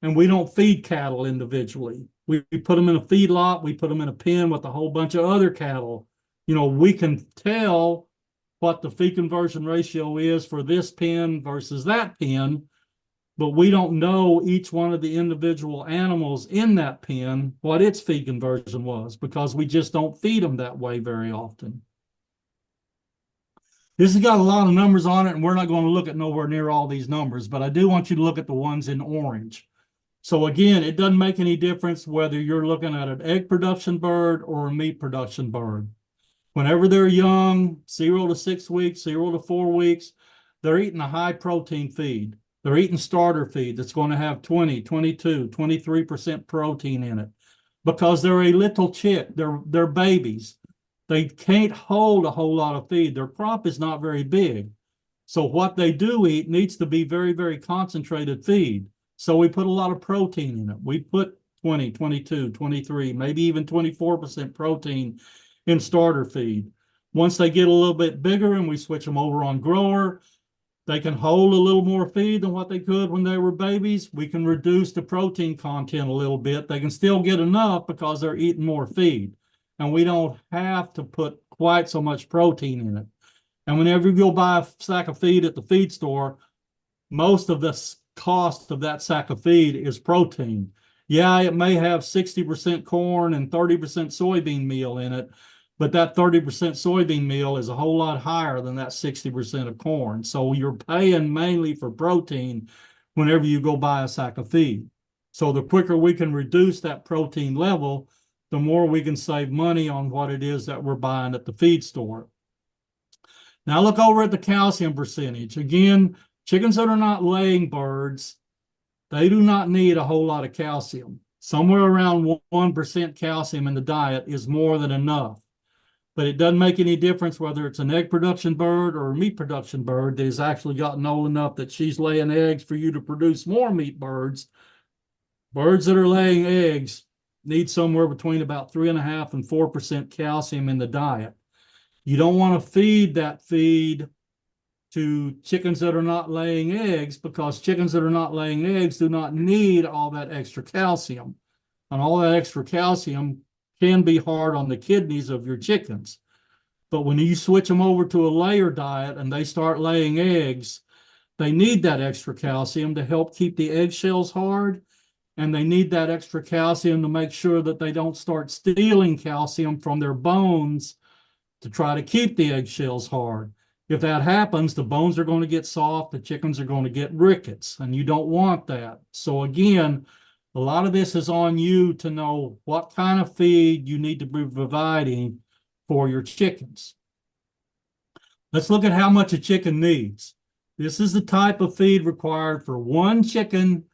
And we don't feed cattle individually. We put them in a feedlot, we put them in a pen with a whole bunch of other cattle. We can tell what the feed conversion ratio is for this pen versus that pen, but we don't know each one of the individual animals in that pen, what its feed conversion was, because we just don't feed them that way very often. This has got a lot of numbers on it, and we're not going to look at nowhere near all these numbers, but I do want you to look at the ones in orange. So again, it doesn't make any difference whether you're looking at an egg production bird or a meat production bird. Whenever they're young, 0 to 6 weeks, 0 to 4 weeks, they're eating a high protein feed. They're eating starter feed that's going to have 20, 22, 23% protein in it because they're a little chick. They're babies. They can't hold a whole lot of feed. Their crop is not very big. So what they do eat needs to be very, very concentrated feed. So we put a lot of protein in it. We put 20, 22, 23, maybe even 24% protein in starter feed. Once they get a little bit bigger and we switch them over on grower, they can hold a little more feed than what they could when they were babies. We can reduce the protein content a little bit. They can still get enough because they're eating more feed. And we don't have to put quite so much protein in it. And whenever you go buy a sack of feed at the feed store, most of the cost of that sack of feed is protein. Yeah, it may have 60% corn and 30% soybean meal in it, but that 30% soybean meal is a whole lot higher than that 60% of corn. So you're paying mainly for protein whenever you go buy a sack of feed. So the quicker we can reduce that protein level, the more we can save money on what it is that we're buying at the feed store. Now look over at the calcium percentage. Again, chickens that are not laying birds, they do not need a whole lot of calcium. Somewhere around 1% calcium in the diet is more than enough. But it doesn't make any difference whether it's an egg production bird or a meat production bird that has actually gotten old enough that she's laying eggs for you to produce more meat birds. Birds that are laying eggs need somewhere between about 3.5 and 4% calcium in the diet. You don't want to feed that feed to chickens that are not laying eggs because chickens that are not laying eggs do not need all that extra calcium. And all that extra calcium can be hard on the kidneys of your chickens. But when you switch them over to a layer diet and they start laying eggs, they need that extra calcium to help keep the eggshells hard. And they need that extra calcium to make sure that they don't start stealing calcium from their bones to try to keep the eggshells hard. If that happens, the bones are going to get soft, the chickens are going to get rickets, and you don't want that. So again, a lot of this is on you to know what kind of feed you need to be providing for your chickens. Let's look at how much a chicken needs. This is the type of feed required for one chicken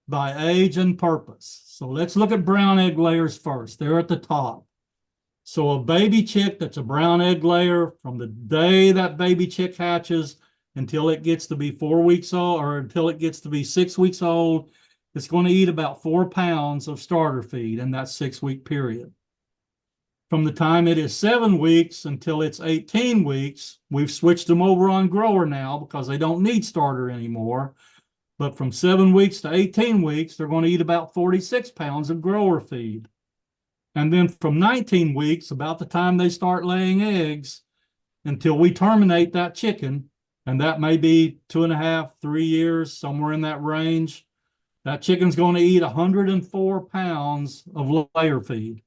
by age and purpose. So let's look at brown egg layers first. They're at the top. So a baby chick that's a brown egg layer, from the day that baby chick hatches until it gets to be 4 weeks old or until it gets to be 6 weeks old, it's going to eat about 4 pounds of starter feed in that 6-week period. From the time it is 7 weeks until it's 18 weeks, we've switched them over on grower now because they don't need starter anymore. But from 7 weeks to 18 weeks, they're going to eat about 46 pounds of grower feed. And then from 19 weeks, about the time they start laying eggs, until we terminate that chicken, and that may be 2.5, 3 years, somewhere in that range, that chicken's going to eat 104 pounds of layer feed.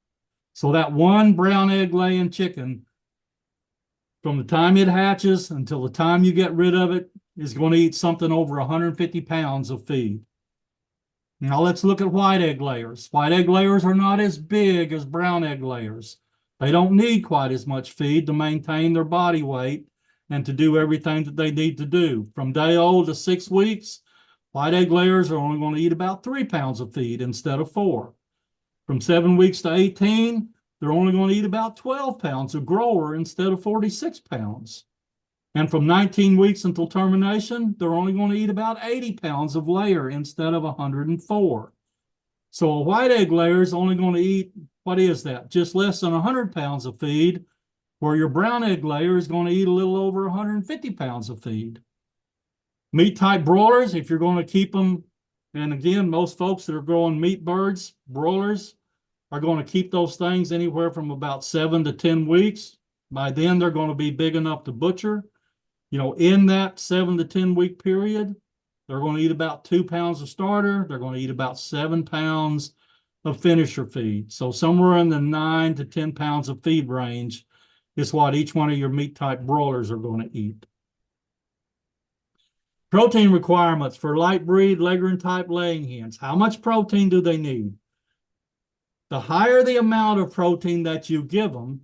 So that one brown egg laying chicken, from the time it hatches until the time you get rid of it, is going to eat something over 150 pounds of feed. Now let's look at white egg layers. White egg layers are not as big as brown egg layers. They don't need quite as much feed to maintain their body weight and to do everything that they need to do. From day old to 6 weeks, white egg layers are only going to eat about 3 pounds of feed instead of 4. From 7 weeks to 18, they're only going to eat about 12 pounds of grower instead of 46 pounds. And from 19 weeks until termination, they're only going to eat about 80 pounds of layer instead of 104. So a white egg layer is only going to eat, what is that? Just less than 100 pounds of feed, where your brown egg layer is going to eat a little over 150 pounds of feed. Meat type broilers, if you're going to keep them, and again, most folks that are growing meat birds, broilers, are going to keep those things anywhere from about 7 to 10 weeks. By then, they're going to be big enough to butcher. In that 7 to 10 week period, they're going to eat about 2 pounds of starter. They're going to eat about 7 pounds of finisher feed. So somewhere in the 9 to 10 pounds of feed range is what each one of your meat type broilers are going to eat. Protein requirements for light breed Leghorn type laying hens. How much protein do they need? The higher the amount of protein that you give them,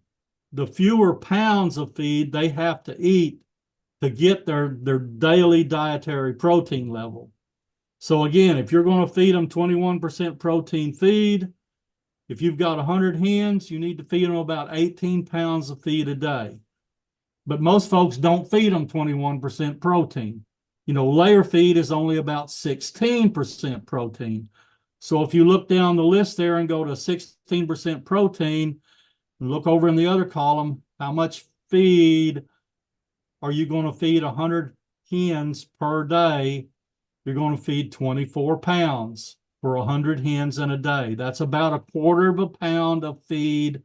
the fewer pounds of feed they have to eat to get their daily dietary protein level. So again, if you're going to feed them 21% protein feed, if you've got 100 hens, you need to feed them about 18 pounds of feed a day. But most folks don't feed them 21% protein. Layer feed is only about 16% protein. So if you look down the list there and go to 16% protein, and look over in the other column, how much feed are you going to feed 100 hens per day? You're going to feed 24 pounds for 100 hens in a day. That's about 1/4 pound of feed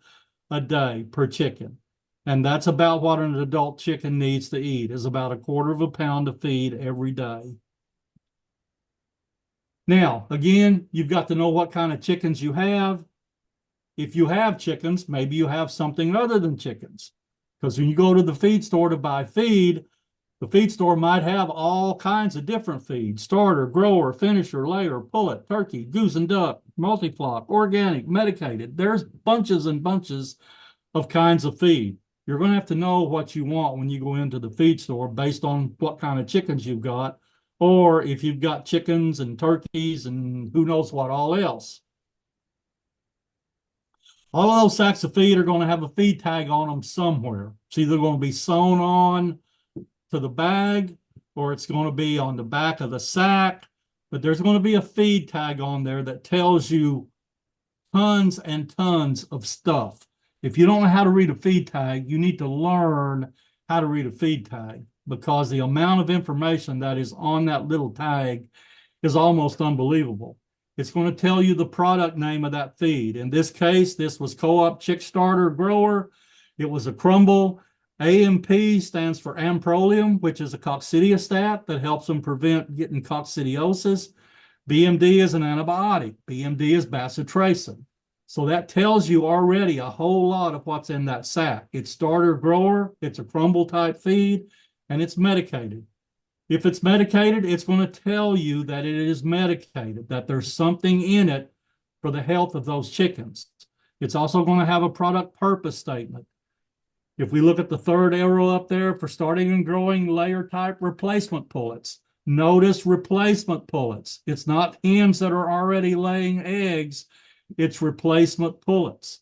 a day per chicken. And that's about what an adult chicken needs to eat, is about 1/4 pound of feed every day. Now, again, you've got to know what kind of chickens you have. If you have chickens, maybe you have something other than chickens. Because when you go to the feed store to buy feed, the feed store might have all kinds of different feed: starter, grower, finisher, layer, pullet, turkey, goose and duck, multi-flock, organic, medicated. There's bunches and bunches of kinds of feed. You're going to have to know what you want when you go into the feed store based on what kind of chickens you've got, or if you've got chickens and turkeys and who knows what all else. All of those sacks of feed are going to have a feed tag on them somewhere. It's either going to be sewn on to the bag or it's going to be on the back of the sack, but there's going to be a feed tag on there that tells you tons and tons of stuff. If you don't know how to read a feed tag, you need to learn how to read a feed tag, because the amount of information that is on that little tag is almost unbelievable. It's going to tell you the product name of that feed. In this case, this was Co-op Chick Starter Grower. It was a crumble. AMP stands for amprolium, which is a coccidiostat that helps them prevent getting coccidiosis. BMD is an antibiotic. BMD is bacitracin. So that tells you already a whole lot of what's in that sack. It's starter grower, it's a crumble type feed, and it's medicated. If it's medicated, it's going to tell you that it is medicated, that there's something in it for the health of those chickens. It's also going to have a product purpose statement. If we look at the third arrow up there for starting and growing layer type replacement pullets, notice replacement pullets. It's not hens that are already laying eggs, it's replacement pullets.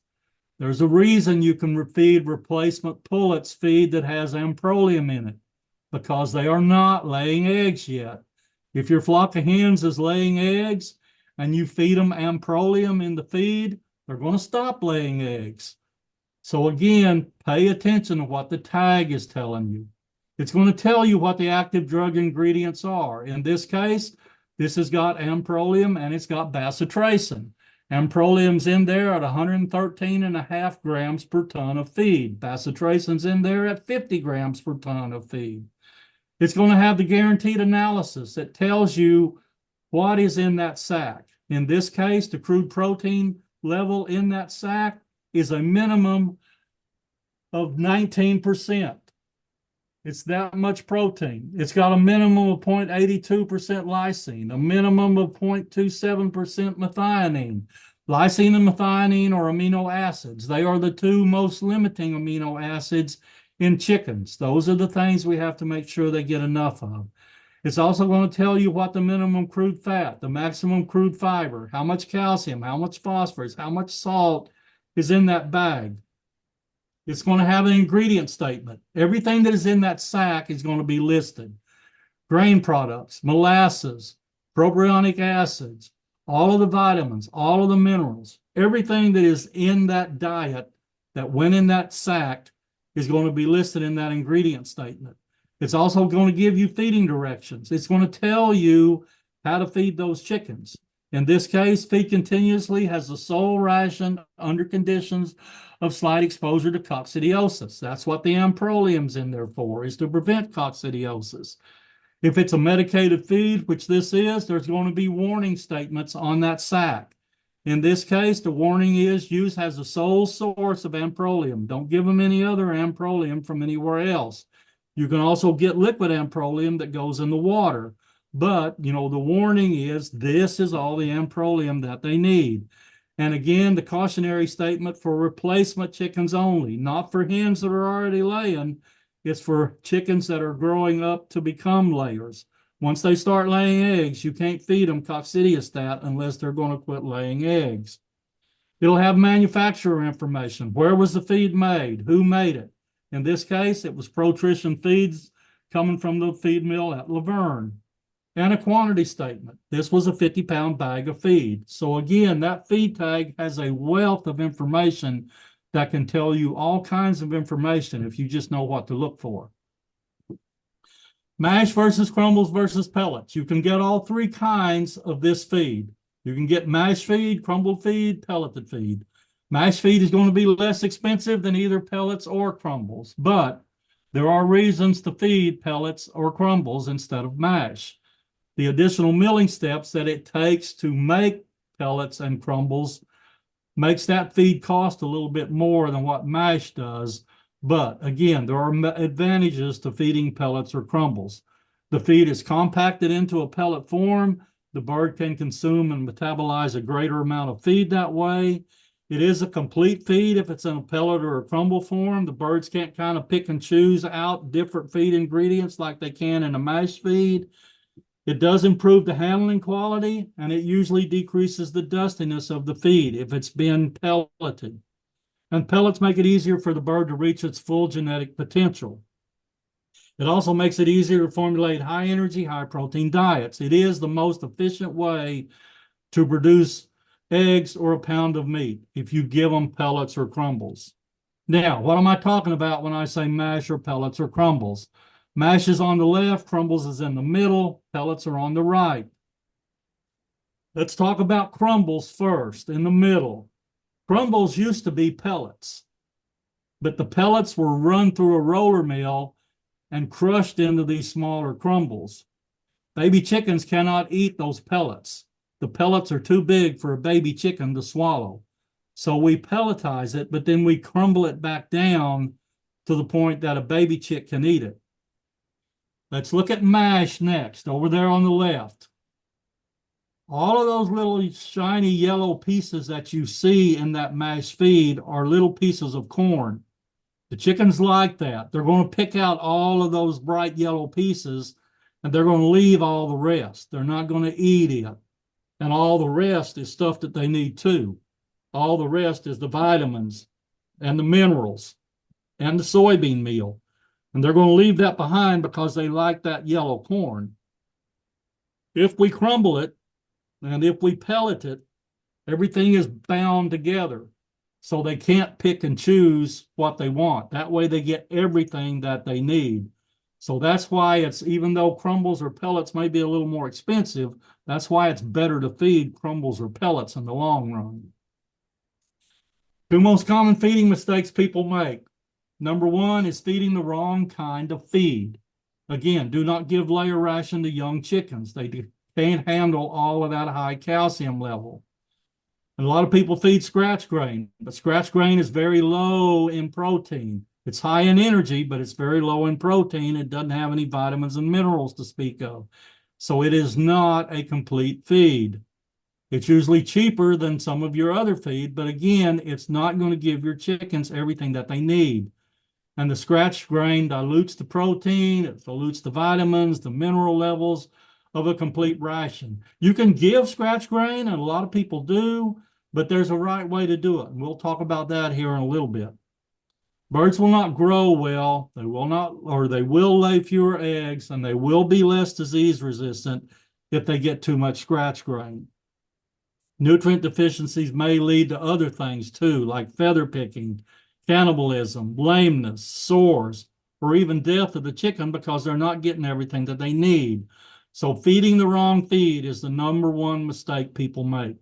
There's a reason you can feed replacement pullets feed that has amprolium in it, because they are not laying eggs yet. If your flock of hens is laying eggs and you feed them amprolium in the feed, they're going to stop laying eggs. So again, pay attention to what the tag is telling you. It's going to tell you what the active drug ingredients are. In this case, this has got amprolium and it's got bacitracin. Amprolium's in there at 113.5 grams per ton of feed. Bacitracin's in there at 50 grams per ton of feed. It's going to have the guaranteed analysis that tells you what is in that sack. In this case, the crude protein level in that sack is a minimum of 19%. It's that much protein. It's got a minimum of 0.82% lysine, a minimum of 0.27% methionine. Lysine and methionine are amino acids. They are the two most limiting amino acids in chickens. Those are the things we have to make sure they get enough of. It's also going to tell you what the minimum crude fat, the maximum crude fiber, how much calcium, how much phosphorus, how much salt is in that bag. It's going to have an ingredient statement. Everything that is in that sack is going to be listed. Grain products, molasses, propionic acids, all of the vitamins, all of the minerals, everything that is in that diet that went in that sack is going to be listed in that ingredient statement. It's also going to give you feeding directions. It's going to tell you how to feed those chickens. In this case, feed continuously has the sole ration under conditions of slight exposure to coccidiosis. That's what the amprolium's in there for, is to prevent coccidiosis. If it's a medicated feed, which this is, there's going to be warning statements on that sack. In this case, the warning is use has a sole source of amprolium. Don't give them any other amprolium from anywhere else. You can also get liquid amprolium that goes in the water. But, the warning is this is all the amprolium that they need. And again, the cautionary statement for replacement chickens only, not for hens that are already laying. It's for chickens that are growing up to become layers. Once they start laying eggs, you can't feed them coccidiostat unless they're going to quit laying eggs. It'll have manufacturer information. Where was the feed made? Who made it? In this case, it was Protrition Feeds coming from the feed mill at Laverne. And a quantity statement. This was a 50-pound bag of feed. So again, that feed tag has a wealth of information that can tell you all kinds of information if you just know what to look for. Mash versus crumbles versus pellets. You can get all three kinds of this feed. You can get mash feed, crumble feed, pelleted feed. Mash feed is going to be less expensive than either pellets or crumbles, but there are reasons to feed pellets or crumbles instead of mash. The additional milling steps that it takes to make pellets and crumbles makes that feed cost a little bit more than what mash does. But again, there are advantages to feeding pellets or crumbles. The feed is compacted into a pellet form. The bird can consume and metabolize a greater amount of feed that way. It is a complete feed if it's in a pellet or a crumble form. The birds can't kind of pick and choose out different feed ingredients like they can in a mash feed. It does improve the handling quality, and it usually decreases the dustiness of the feed if it's been pelleted. And pellets make it easier for the bird to reach its full genetic potential. It also makes it easier to formulate high-energy, high-protein diets. It is the most efficient way to produce eggs or a pound of meat if you give them pellets or crumbles. Now, what am I talking about when I say mash or pellets or crumbles? Mash is on the left, crumbles is in the middle, pellets are on the right. Let's talk about crumbles first, in the middle. Crumbles used to be pellets, but the pellets were run through a roller mill and crushed into these smaller crumbles. Baby chickens cannot eat those pellets. The pellets are too big for a baby chicken to swallow. So we pelletize it, but then we crumble it back down to the point that a baby chick can eat it. Let's look at mash next, over there on the left. All of those little shiny yellow pieces that you see in that mash feed are little pieces of corn. The chickens like that. They're going to pick out all of those bright yellow pieces, and they're going to leave all the rest. They're not going to eat it. And all the rest is stuff that they need too. All the rest is the vitamins and the minerals and the soybean meal. And they're going to leave that behind because they like that yellow corn. If we crumble it, And if we pellet it, everything is bound together. So they can't pick and choose what they want. That way they get everything that they need. So that's why it's, even though crumbles or pellets may be a little more expensive, that's why it's better to feed crumbles or pellets in the long run. Two most common feeding mistakes people make. Number one is feeding the wrong kind of feed. Again, do not give layer ration to young chickens. They can't handle all of that high calcium level. And a lot of people feed scratch grain, but scratch grain is very low in protein. It's high in energy, but it's very low in protein. It doesn't have any vitamins and minerals to speak of. So it is not a complete feed. It's usually cheaper than some of your other feed, but again, it's not going to give your chickens everything that they need. And the scratch grain dilutes the protein, it dilutes the vitamins, the mineral levels of a complete ration. You can give scratch grain, and a lot of people do, but there's a right way to do it. And we'll talk about that here in a little bit. Birds will not grow well. They will not, or they will lay fewer eggs, and they will be less disease resistant if they get too much scratch grain. Nutrient deficiencies may lead to other things too, like feather picking, cannibalism, lameness, sores, or even death of the chicken because they're not getting everything that they need. So feeding the wrong feed is the number one mistake people make.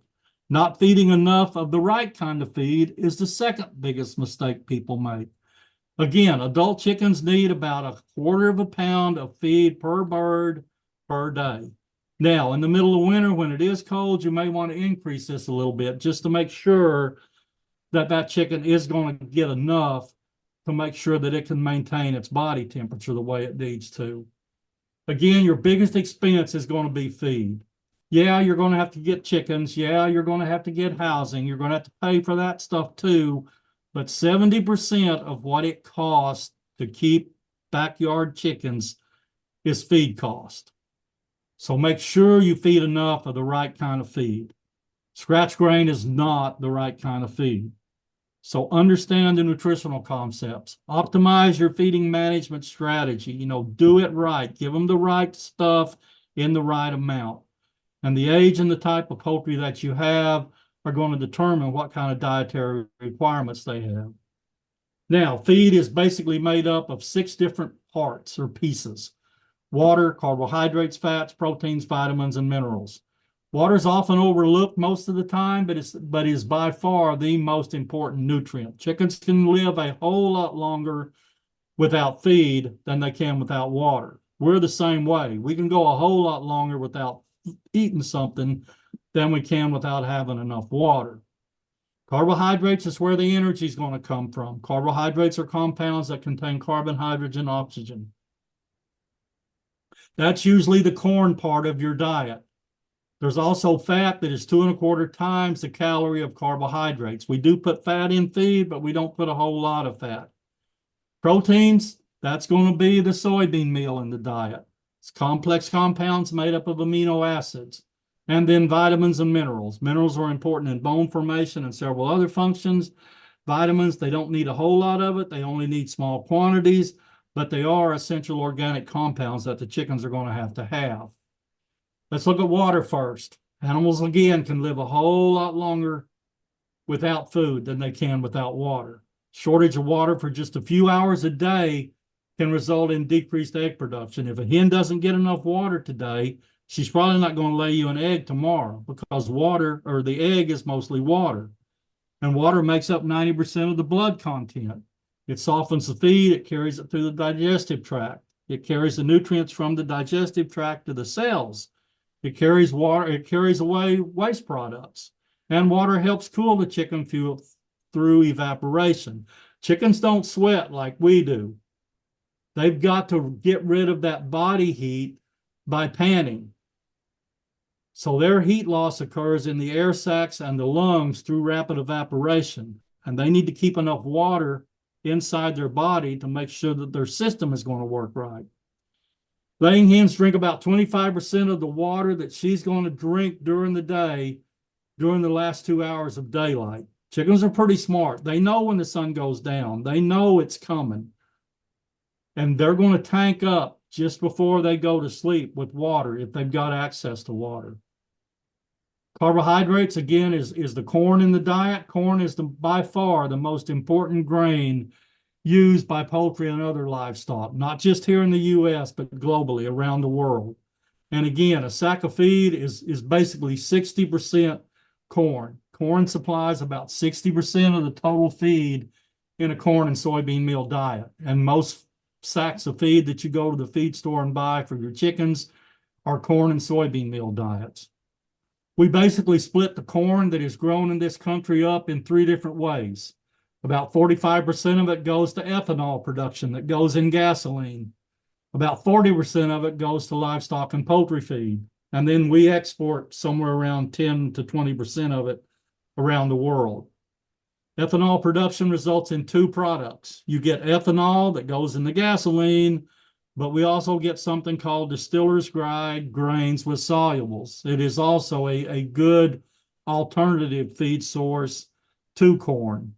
Not feeding enough of the right kind of feed is the second biggest mistake people make. Again, adult chickens need about 1/4 pound of feed per bird per day. Now, in the middle of winter, when it is cold, you may want to increase this a little bit just to make sure that that chicken is going to get enough to make sure that it can maintain its body temperature the way it needs to. Again, your biggest expense is going to be feed. Yeah, you're going to have to get chickens. Yeah, you're going to have to get housing. You're going to have to pay for that stuff too. But 70% of what it costs to keep backyard chickens is feed cost. So make sure you feed enough of the right kind of feed. Scratch grain is not the right kind of feed. So understand the nutritional concepts. Optimize your feeding management strategy. Do it right. Give them the right stuff in the right amount. And the age and the type of poultry that you have are going to determine what kind of dietary requirements they have. Now, feed is basically made up of 6 different parts or pieces: water, carbohydrates, fats, proteins, vitamins, and minerals. Water is often overlooked most of the time, but is by far the most important nutrient. Chickens can live a whole lot longer without feed than they can without water. We're the same way. We can go a whole lot longer without eating something than we can without having enough water. Carbohydrates is where the energy is going to come from. Carbohydrates are compounds that contain carbon, hydrogen, oxygen. That's usually the corn part of your diet. There's also fat that is 2¼ times the calorie of carbohydrates. We do put fat in feed, but we don't put a whole lot of fat. Proteins, that's going to be the soybean meal in the diet. It's complex compounds made up of amino acids. And then vitamins and minerals. Minerals are important in bone formation and several other functions. Vitamins, they don't need a whole lot of it. They only need small quantities, but they are essential organic compounds that the chickens are going to have. Let's look at water first. Animals, again, can live a whole lot longer without food than they can without water. Shortage of water for just a few hours a day can result in decreased egg production. If a hen doesn't get enough water today, she's probably not going to lay you an egg tomorrow because water, or the egg, is mostly water. And water makes up 90% of the blood content. It softens the feed, it carries it through the digestive tract. It carries the nutrients from the digestive tract to the cells. It carries water, it carries away waste products. And water helps cool the chicken fuel through evaporation. Chickens don't sweat like we do. They've got to get rid of that body heat by panning. So their heat loss occurs in the air sacs and the lungs through rapid evaporation. And they need to keep enough water inside their body to make sure that their system is going to work right. Laying hens drink about 25% of the water that she's going to drink during the day during the last 2 hours of daylight. Chickens are pretty smart. They know when the sun goes down. They know it's coming. And they're going to tank up just before they go to sleep with water if they've got access to water. Carbohydrates, again, is the corn in the diet. Corn is by far the most important grain used by poultry and other livestock, not just here in the US, but globally around the world. And again, a sack of feed is basically 60% corn. Corn supplies about 60% of the total feed in a corn and soybean meal diet. And most sacks of feed that you go to the feed store and buy for your chickens are corn and soybean meal diets. We basically split the corn that is grown in this country up in three different ways. About 45% of it goes to ethanol production that goes in gasoline. About 40% of it goes to livestock and poultry feed. And then we export somewhere around 10 to 20% of it around the world. Ethanol production results in two products. You get ethanol that goes in the gasoline, but we also get something called distiller's grade grains with solubles. It is also a good alternative feed source to corn.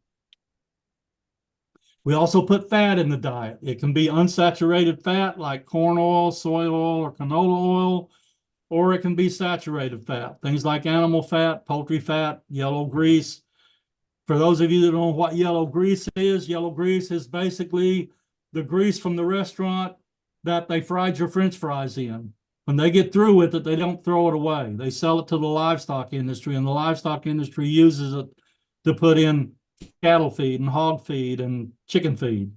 We also put fat in the diet. It can be unsaturated fat like corn oil, soy oil, or canola oil, or it can be saturated fat, things like animal fat, poultry fat, yellow grease. For those of you that don't know what yellow grease is basically the grease from the restaurant that they fried your French fries in. When they get through with it, they don't throw it away. They sell it to the livestock industry, and the livestock industry uses it to put in cattle feed and hog feed and chicken feed.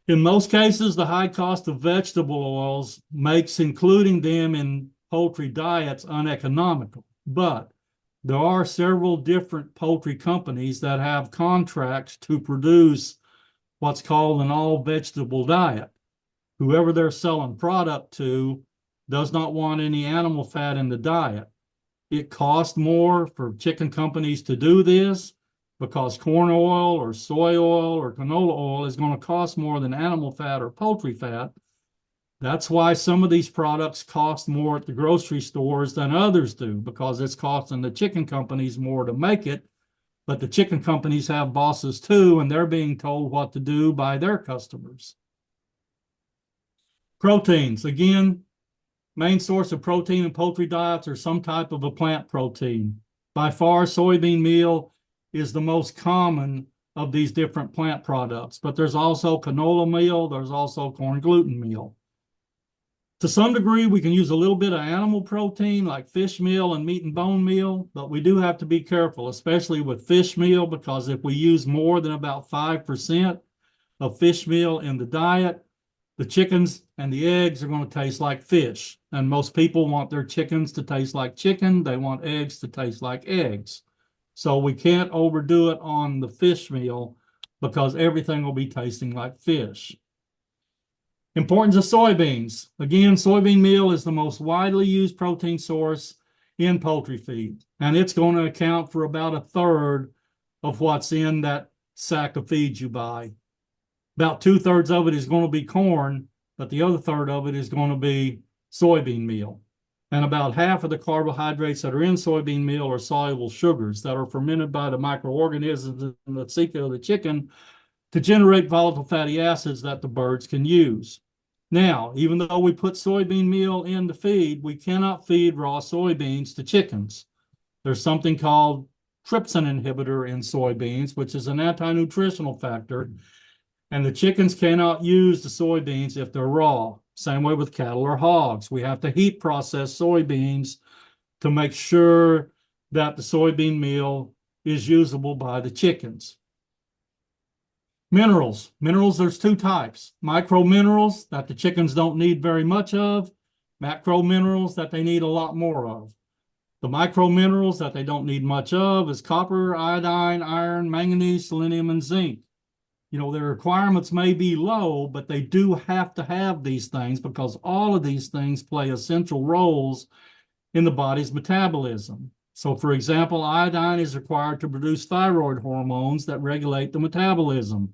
In most cases, the high cost of vegetable oils makes including them in poultry diets uneconomical. But there are several different poultry companies that have contracts to produce what's called an all-vegetable diet. Whoever they're selling product to does not want any animal fat in the diet. It costs more for chicken companies to do this because corn oil or soy oil or canola oil is going to cost more than animal fat or poultry fat. That's why some of these products cost more at the grocery stores than others do, because it's costing the chicken companies more to make it. But the chicken companies have bosses too, and they're being told what to do by their customers. Proteins, again, main source of protein in poultry diets are some type of a plant protein. By far, soybean meal is the most common of these different plant products, but there's also canola meal, there's also corn gluten meal. To some degree, we can use a little bit of animal protein like fish meal and meat and bone meal, but we do have to be careful, especially with fish meal, because if we use more than about 5% of fish meal in the diet, the chickens and the eggs are going to taste like fish. And most people want their chickens to taste like chicken. They want eggs to taste like eggs. So we can't overdo it on the fish meal because everything will be tasting like fish. Importance of soybeans. Again, soybean meal is the most widely used protein source in poultry feed, and it's going to account for about a third of what's in that sack of feed you buy. About 2/3 of it is going to be corn, but the other third of it is going to be soybean meal. And about half of the carbohydrates that are in soybean meal are soluble sugars that are fermented by the microorganisms in the ceca of the chicken to generate volatile fatty acids that the birds can use. Now, even though we put soybean meal in the feed, we cannot feed raw soybeans to chickens. There's something called trypsin inhibitor in soybeans, which is an anti-nutritional factor, and the chickens cannot use the soybeans if they're raw. Same way with cattle or hogs. We have to heat process soybeans to make sure that the soybean meal is usable by the chickens. Minerals. Minerals, there's two types. Micro minerals that the chickens don't need very much of, macro minerals that they need a lot more of. The micro minerals that they don't need much of is copper, iodine, iron, manganese, selenium, and zinc. You know, their requirements may be low, but they do have to have these things because all of these things play essential roles in the body's metabolism. So, for example, iodine is required to produce thyroid hormones that regulate the metabolism.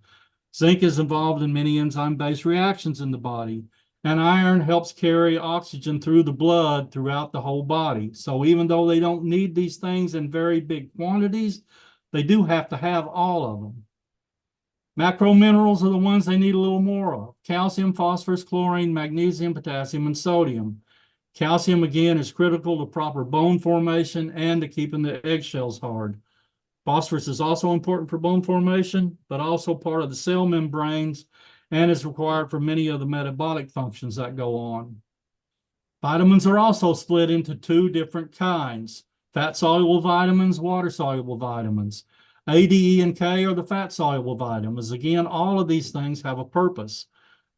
Zinc is involved in many enzyme-based reactions in the body, and iron helps carry oxygen through the blood throughout the whole body. So even though they don't need these things in very big quantities, they do have to have all of them. Macro minerals are the ones they need a little more of: calcium, phosphorus, chlorine, magnesium, potassium, and sodium. Calcium, again, is critical to proper bone formation and to keeping the eggshells hard. Phosphorus is also important for bone formation, but also part of the cell membranes and is required for many of the metabolic functions that go on. Vitamins are also split into two different kinds: fat-soluble vitamins, water-soluble vitamins. A, D, E, and K are the fat-soluble vitamins. Again, all of these things have a purpose.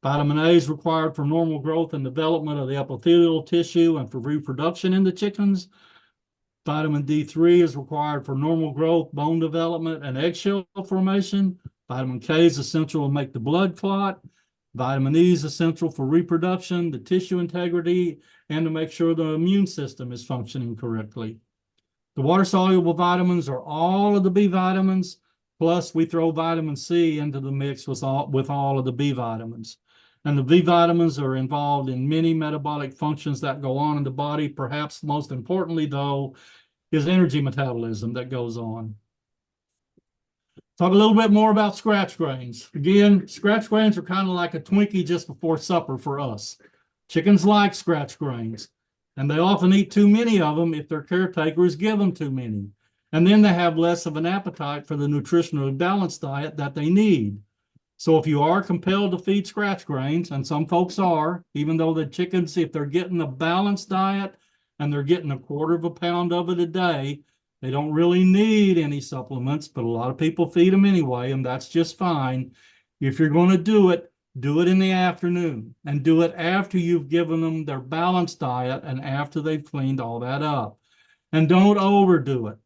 Vitamin A is required for normal growth and development of the epithelial tissue and for reproduction in the chickens. Vitamin D3 is required for normal growth, bone development, and eggshell formation. Vitamin K is essential to make the blood clot. Vitamin E is essential for reproduction, the tissue integrity, and to make sure the immune system is functioning correctly. The water-soluble vitamins are all of the B vitamins, plus we throw vitamin C into the mix with all of the B vitamins. And the B vitamins are involved in many metabolic functions that go on in the body. Perhaps most importantly, though, is energy metabolism that goes on. Talk a little bit more about scratch grains. Again, scratch grains are kind of like a Twinkie just before supper for us. Chickens like scratch grains, and they often eat too many of them if their caretakers give them too many. And then they have less of an appetite for the nutritionally balanced diet that they need. So if you are compelled to feed scratch grains, and some folks are, even though the chickens, if they're getting a balanced diet and they're getting 1/4 pound of it a day, they don't really need any supplements, but a lot of people feed them anyway, and that's just fine. If you're going to do it in the afternoon, and do it after you've given them their balanced diet and after they've cleaned all that up. And don't overdo it.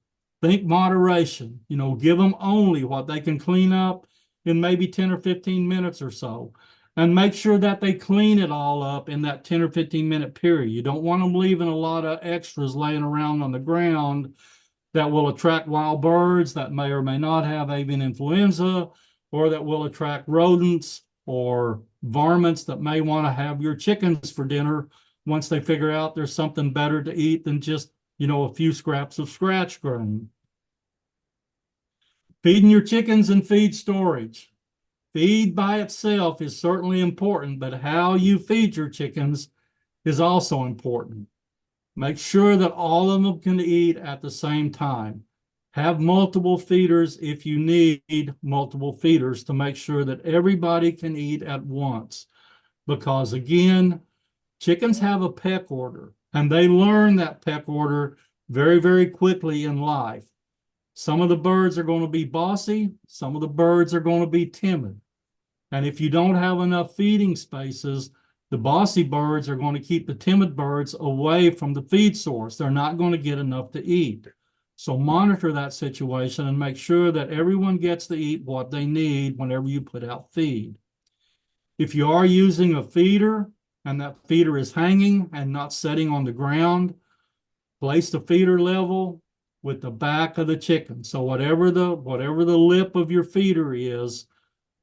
Think moderation. Give them only what they can clean up in maybe 10 or 15 minutes or so. And make sure that they clean it all up in that 10 or 15-minute period. You don't want them leaving a lot of extras laying around on the ground that will attract wild birds that may or may not have avian influenza, or that will attract rodents or varmints that may want to have your chickens for dinner once they figure out there's something better to eat than just, a few scraps of scratch grain. Feeding your chickens and feed storage. Feed by itself is certainly important, but how you feed your chickens is also important. Make sure that all of them can eat at the same time. Have multiple feeders if you need multiple feeders to make sure that everybody can eat at once. Because again, chickens have a peck order, and they learn that peck order very, very quickly in life. Some of the birds are going to be bossy. Some of the birds are going to be timid. And if you don't have enough feeding spaces, the bossy birds are going to keep the timid birds away from the feed source. They're not going to get enough to eat. So monitor that situation and make sure that everyone gets to eat what they need whenever you put out feed. If you are using a feeder and that feeder is hanging and not setting on the ground, place the feeder level with the back of the chicken. So whatever the lip of your feeder is,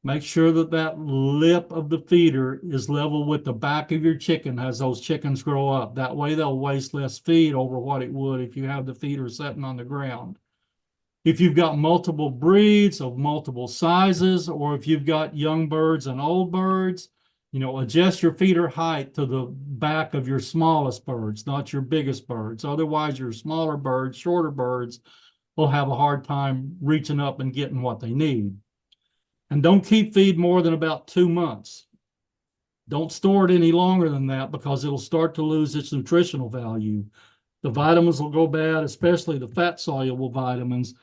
make sure that that lip of the feeder is level with the back of your chicken as those chickens grow up. That way they'll waste less feed over what it would if you have the feeder sitting on the ground. If you've got multiple breeds of multiple sizes, or if you've got young birds and old birds, adjust your feeder height to the back of your smallest birds, not your biggest birds. Otherwise, your smaller birds, shorter birds, will have a hard time reaching up and getting what they need. And don't keep feed more than about 2 months. Don't store it any longer than that because it'll start to lose its nutritional value. The vitamins will go bad, especially the fat-soluble vitamins,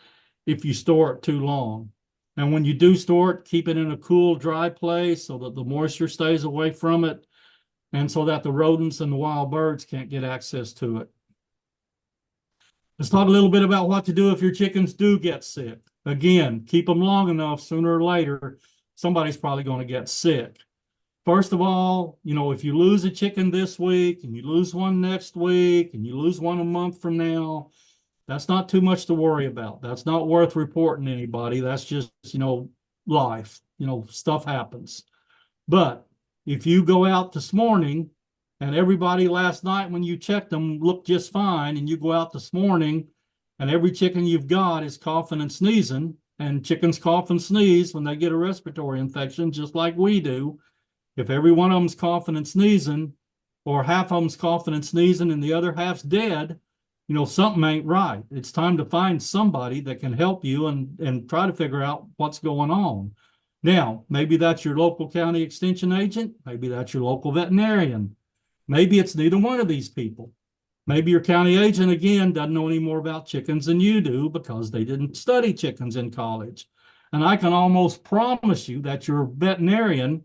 if you store it too long. And when you do store it, keep it in a cool, dry place so that the moisture stays away from it and so that the rodents and the wild birds can't get access to it. Let's talk a little bit about what to do if your chickens do get sick. Again, keep them long enough, sooner or later, somebody's probably going to get sick. First of all, if you lose a chicken this week and you lose one next week and you lose one a month from now, that's not too much to worry about. That's not worth reporting to anybody. That's just, life. Stuff happens. But if you go out this morning and everybody last night when you checked them looked just fine, and you go out this morning and every chicken you've got is coughing and sneezing, and chickens cough and sneeze when they get a respiratory infection, just like we do. If every one of them's coughing and sneezing, or half of them's coughing and sneezing and the other half's dead, you know, something ain't right. It's time to find somebody that can help you and try to figure out what's going on. Now, maybe that's your local county extension agent. Maybe that's your local veterinarian. Maybe it's neither one of these people. Maybe your county agent, again, doesn't know any more about chickens than you do because they didn't study chickens in college. And I can almost promise you that your veterinarian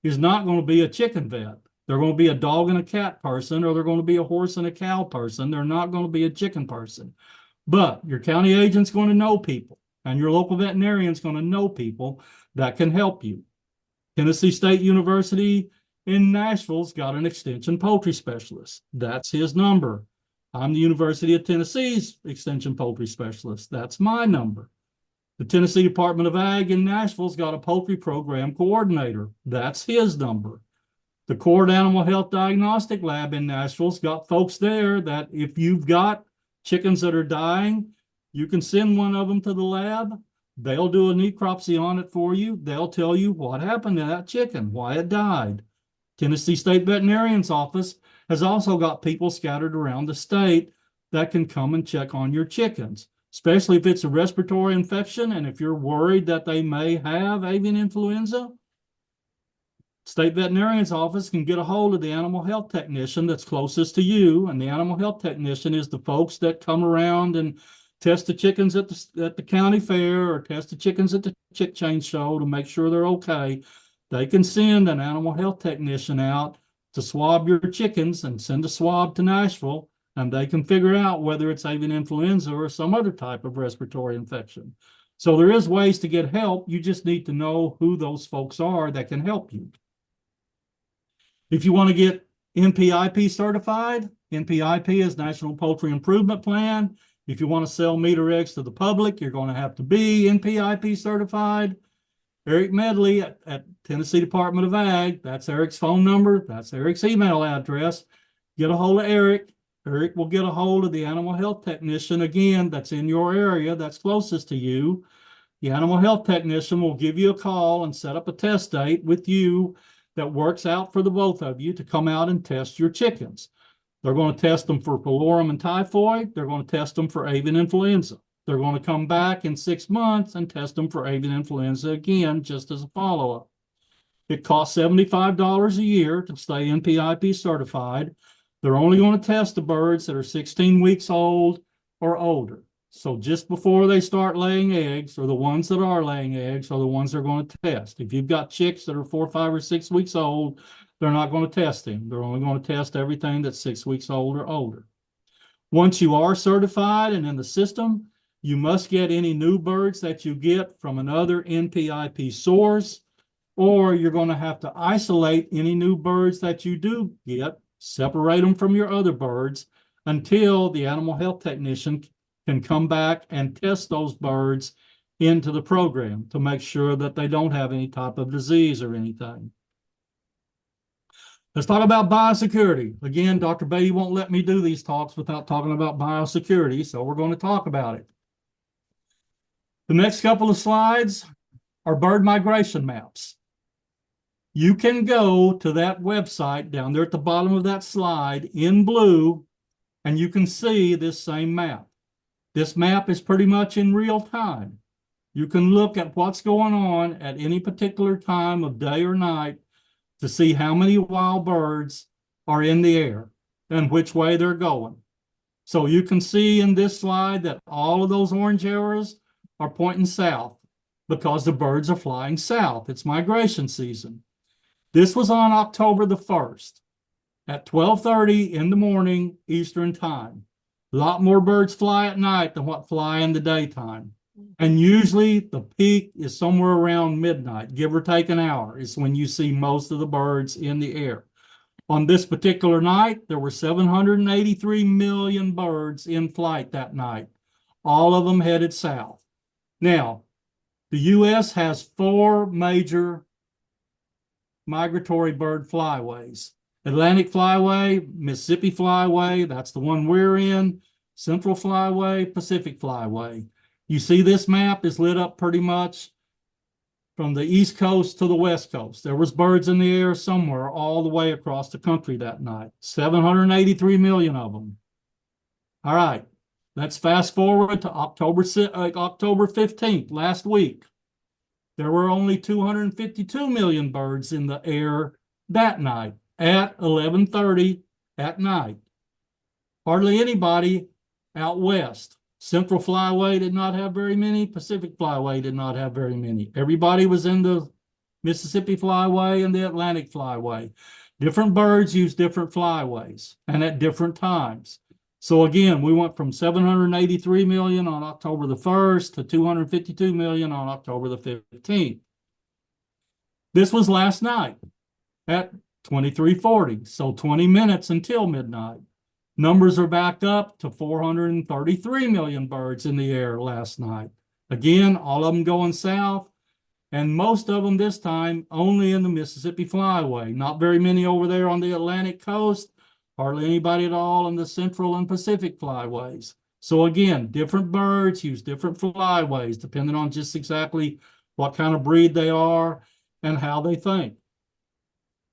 is not going to be a chicken vet. They're going to be a dog and a cat person, or they're going to be a horse and a cow person. They're not going to be a chicken person. But your county agent's going to know people, and your local veterinarian's going to know people that can help you. Tennessee State University in Nashville's got an extension poultry specialist. That's his number. I'm the University of Tennessee's extension poultry specialist. That's my number. The Tennessee Department of Ag in Nashville's got a poultry program coordinator. That's his number. The Cord Animal Health Diagnostic Lab in Nashville's got folks there that if you've got chickens that are dying, you can send one of them to the lab. They'll do a necropsy on it for you. They'll tell you what happened to that chicken, why it died. Tennessee State Veterinarian's Office has also got people scattered around the state that can come and check on your chickens, especially if it's a respiratory infection and if you're worried that they may have avian influenza. State Veterinarian's Office can get a hold of the animal health technician that's closest to you, and the animal health technician is the folks that come around and test the chickens at the county fair or test the chickens at the chick chain show to make sure they're okay. They can send an animal health technician out to swab your chickens and send a swab to Nashville, and they can figure out whether it's avian influenza or some other type of respiratory infection. So there is ways to get help. You just need to know who those folks are that can help you. If you want to get NPIP certified, NPIP is National Poultry Improvement Plan. If you want to sell meat or eggs to the public, you're going to have to be NPIP certified. Eric Medley at Tennessee Department of Ag, that's Eric's phone number, that's Eric's email address. Get a hold of Eric. Eric will get a hold of the animal health technician, again, that's in your area, that's closest to you. The animal health technician will give you a call and set up a test date with you that works out for the both of you to come out and test your chickens. They're going to test them for pylorium and typhoid. They're going to test them for avian influenza. They're going to come back in 6 months and test them for avian influenza again, just as a follow-up. It costs $75 a year to stay NPIP certified. They're only going to test the birds that are 16 weeks old or older. So just before they start laying eggs, or the ones that are laying eggs, are the ones they're going to test. If you've got chicks that are 4, 5, or 6 weeks old, they're not going to test them. They're only going to test everything that's 6 weeks old or older. Once you are certified and in the system, you must get any new birds that you get from another NPIP source, or you're going to have to isolate any new birds that you do get, separate them from your other birds until the animal health technician can come back and test those birds into the program to make sure that they don't have any type of disease or anything. Let's talk about biosecurity. Again, Dr. Beatty won't let me do these talks without talking about biosecurity, so we're going to talk about it. The next couple of slides are bird migration maps. You can go to that website down there at the bottom of that slide in blue, and you can see this same map. This map is pretty much in real time. You can look at what's going on at any particular time of day or night to see how many wild birds are in the air and which way they're going. So you can see in this slide that all of those orange arrows are pointing south because the birds are flying south. It's migration season. This was on October the 1st at 12:30 in the morning Eastern time. A lot more birds fly at night than what fly in the daytime. And usually the peak is somewhere around midnight, give or take an hour, is when you see most of the birds in the air. On this particular night, there were 783 million birds in flight that night, all of them headed south. Now, the U.S. has 4 major migratory bird flyways. Atlantic Flyway, Mississippi Flyway, that's the one we're in, Central Flyway, Pacific Flyway. You see this map is lit up pretty much from the East Coast to the West Coast. There was birds in the air somewhere all the way across the country that night. 783 million of them. All right, let's fast forward to October 15th, last week. There were only 252 million birds in the air that night at 11:30 at night. Hardly anybody out west. Central Flyway did not have very many. Pacific Flyway did not have very many. Everybody was in the Mississippi Flyway and the Atlantic Flyway. Different birds use different flyways and at different times. So again, we went from 783 million on October the 1st to 252 million on October the 15th. This was last night at 23:40, so 20 minutes until midnight. Numbers are back up to 433 million birds in the air last night. Again, all of them going south, and most of them this time only in the Mississippi Flyway. Not very many over there on the Atlantic coast, hardly anybody at all in the Central and Pacific Flyways. So again, different birds use different flyways depending on just exactly what kind of breed they are and how they think.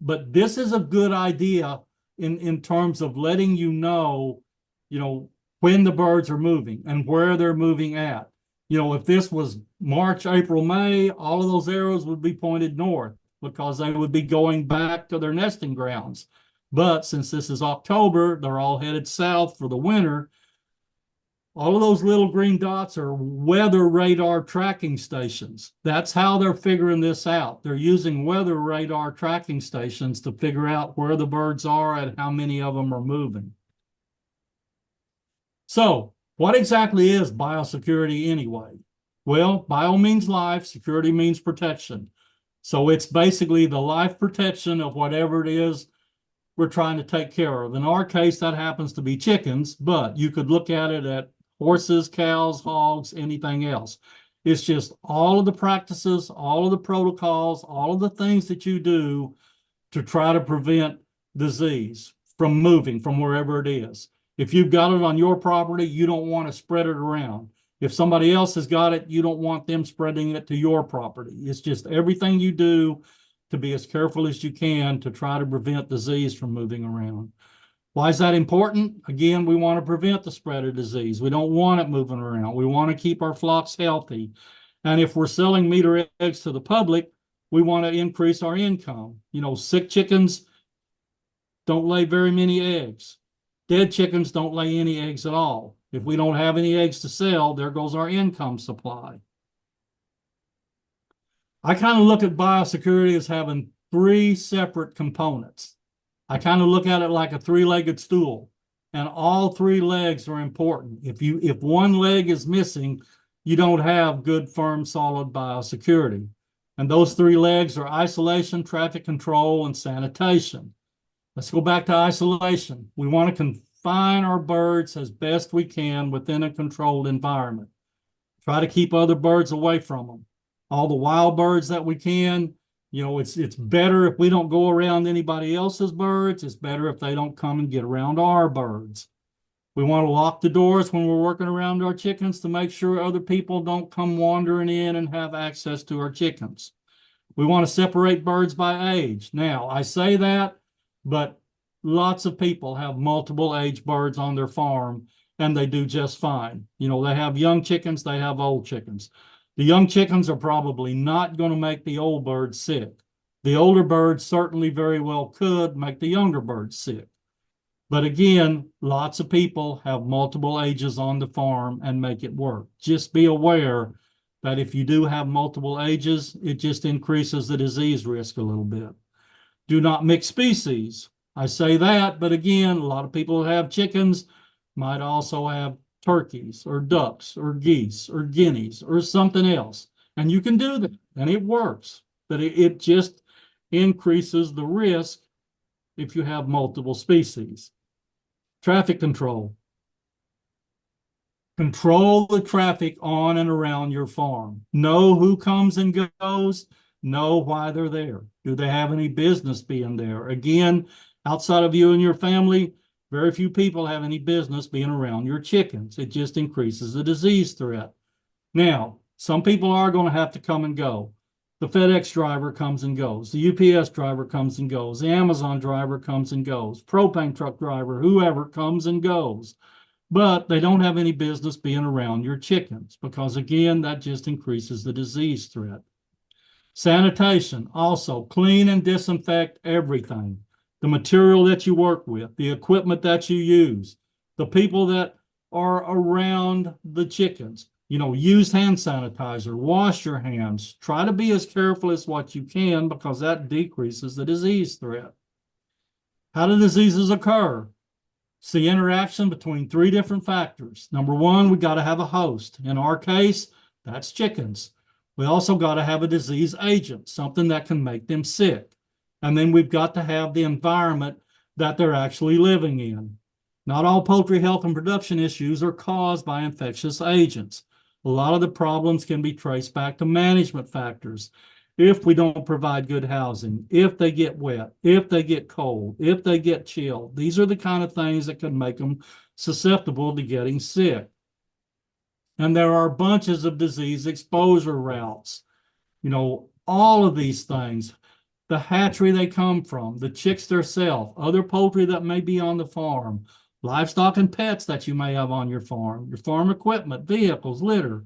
But this is a good idea in terms of letting you know, when the birds are moving and where they're moving at. If this was March, April, May, all of those arrows would be pointed north because they would be going back to their nesting grounds. But since this is October, they're all headed south for the winter. All of those little green dots are weather radar tracking stations. That's how they're figuring this out. They're using weather radar tracking stations to figure out where the birds are and how many of them are moving. So, what exactly is biosecurity anyway? Well, bio means life, security means protection. So it's basically the life protection of whatever it is we're trying to take care of. In our case, that happens to be chickens, but you could look at it at horses, cows, hogs, anything else. It's just all of the practices, all of the protocols, all of the things that you do to try to prevent disease from moving from wherever it is. If you've got it on your property, you don't want to spread it around. If somebody else has got it, you don't want them spreading it to your property. It's just everything you do to be as careful as you can to try to prevent disease from moving around. Why is that important? Again, we want to prevent the spread of disease. We don't want it moving around. We want to keep our flocks healthy. And if we're selling meat or eggs to the public, we want to increase our income. Sick chickens don't lay very many eggs. Dead chickens don't lay any eggs at all. If we don't have any eggs to sell, there goes our income supply. I kind of look at biosecurity as having three separate components. I kind of look at it like a three-legged stool, and all three legs are important. If one leg is missing, you don't have good, firm, solid biosecurity. And those three legs are isolation, traffic control, and sanitation. Let's go back to isolation. We want to confine our birds as best we can within a controlled environment. Try to keep other birds away from them. All the wild birds that we can, it's better if we don't go around anybody else's birds. It's better if they don't come and get around our birds. We want to lock the doors when we're working around our chickens to make sure other people don't come wandering in and have access to our chickens. We want to separate birds by age. Now, I say that, but lots of people have multiple age birds on their farm, and they do just fine. They have young chickens, they have old chickens. The young chickens are probably not going to make the old birds sick. The older birds certainly very well could make the younger birds sick. But again, lots of people have multiple ages on the farm and make it work. Just be aware that if you do have multiple ages, it just increases the disease risk a little bit. Do not mix species. I say that, but again, a lot of people who have chickens might also have turkeys or ducks or geese or guineas or something else. And you can do that, and it works. But it just increases the risk if you have multiple species. Traffic control. Control the traffic on and around your farm. Know who comes and goes. Know why they're there. Do they have any business being there? Again, outside of you and your family, very few people have any business being around your chickens. It just increases the disease threat. Now, some people are going to have to come and go. The FedEx driver comes and goes. The UPS driver comes and goes. The Amazon driver comes and goes. Propane truck driver, whoever comes and goes. But they don't have any business being around your chickens because, again, that just increases the disease threat. Sanitation, also clean and disinfect everything. The material that you work with, the equipment that you use, the people that are around the chickens. Use hand sanitizer, wash your hands. Try to be as careful as what you can because that decreases the disease threat. How do diseases occur? It's the interaction between three different factors. Number one, we got to have a host. In our case, that's chickens. We also got to have a disease agent, something that can make them sick. And then we've got to have the environment that they're actually living in. Not all poultry health and production issues are caused by infectious agents. A lot of the problems can be traced back to management factors. If we don't provide good housing, if they get wet, if they get cold, if they get chilled, these are the kind of things that can make them susceptible to getting sick. And there are bunches of disease exposure routes. All of these things, the hatchery they come from, the chicks themselves, other poultry that may be on the farm, livestock and pets that you may have on your farm equipment, vehicles, litter,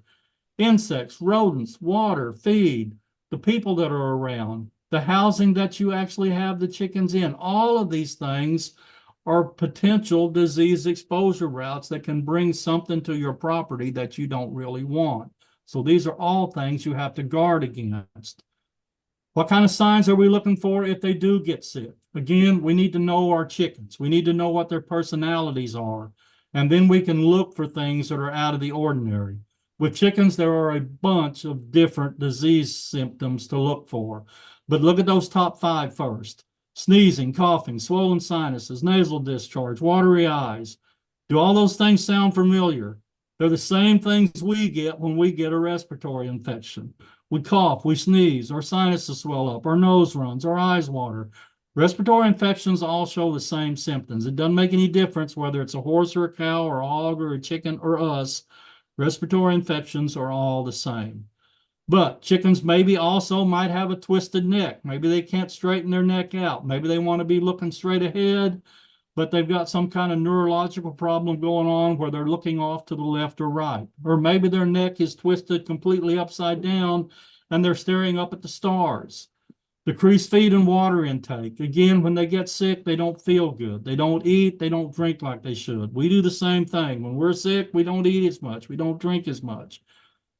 insects, rodents, water, feed, the people that are around, the housing that you actually have the chickens in. All of these things are potential disease exposure routes that can bring something to your property that you don't really want. So these are all things you have to guard against. What kind of signs are we looking for if they do get sick? Again, we need to know our chickens. We need to know what their personalities are. And then we can look for things that are out of the ordinary. With chickens, there are a bunch of different disease symptoms to look for. But look at those top 5 first. Sneezing, coughing, swollen sinuses, nasal discharge, watery eyes. Do all those things sound familiar? They're the same things we get when we get a respiratory infection. We cough, we sneeze, our sinuses swell up, our nose runs, our eyes water. Respiratory infections all show the same symptoms. It doesn't make any difference whether it's a horse or a cow or a hog or a chicken or us. Respiratory infections are all the same. But chickens maybe also might have a twisted neck. Maybe they can't straighten their neck out. Maybe they want to be looking straight ahead, but they've got some kind of neurological problem going on where they're looking off to the left or right. Or maybe their neck is twisted completely upside down and they're staring up at the stars. Decreased feed and water intake. Again, when they get sick, they don't feel good. They don't eat, they don't drink like they should. We do the same thing. When we're sick, we don't eat as much. We don't drink as much.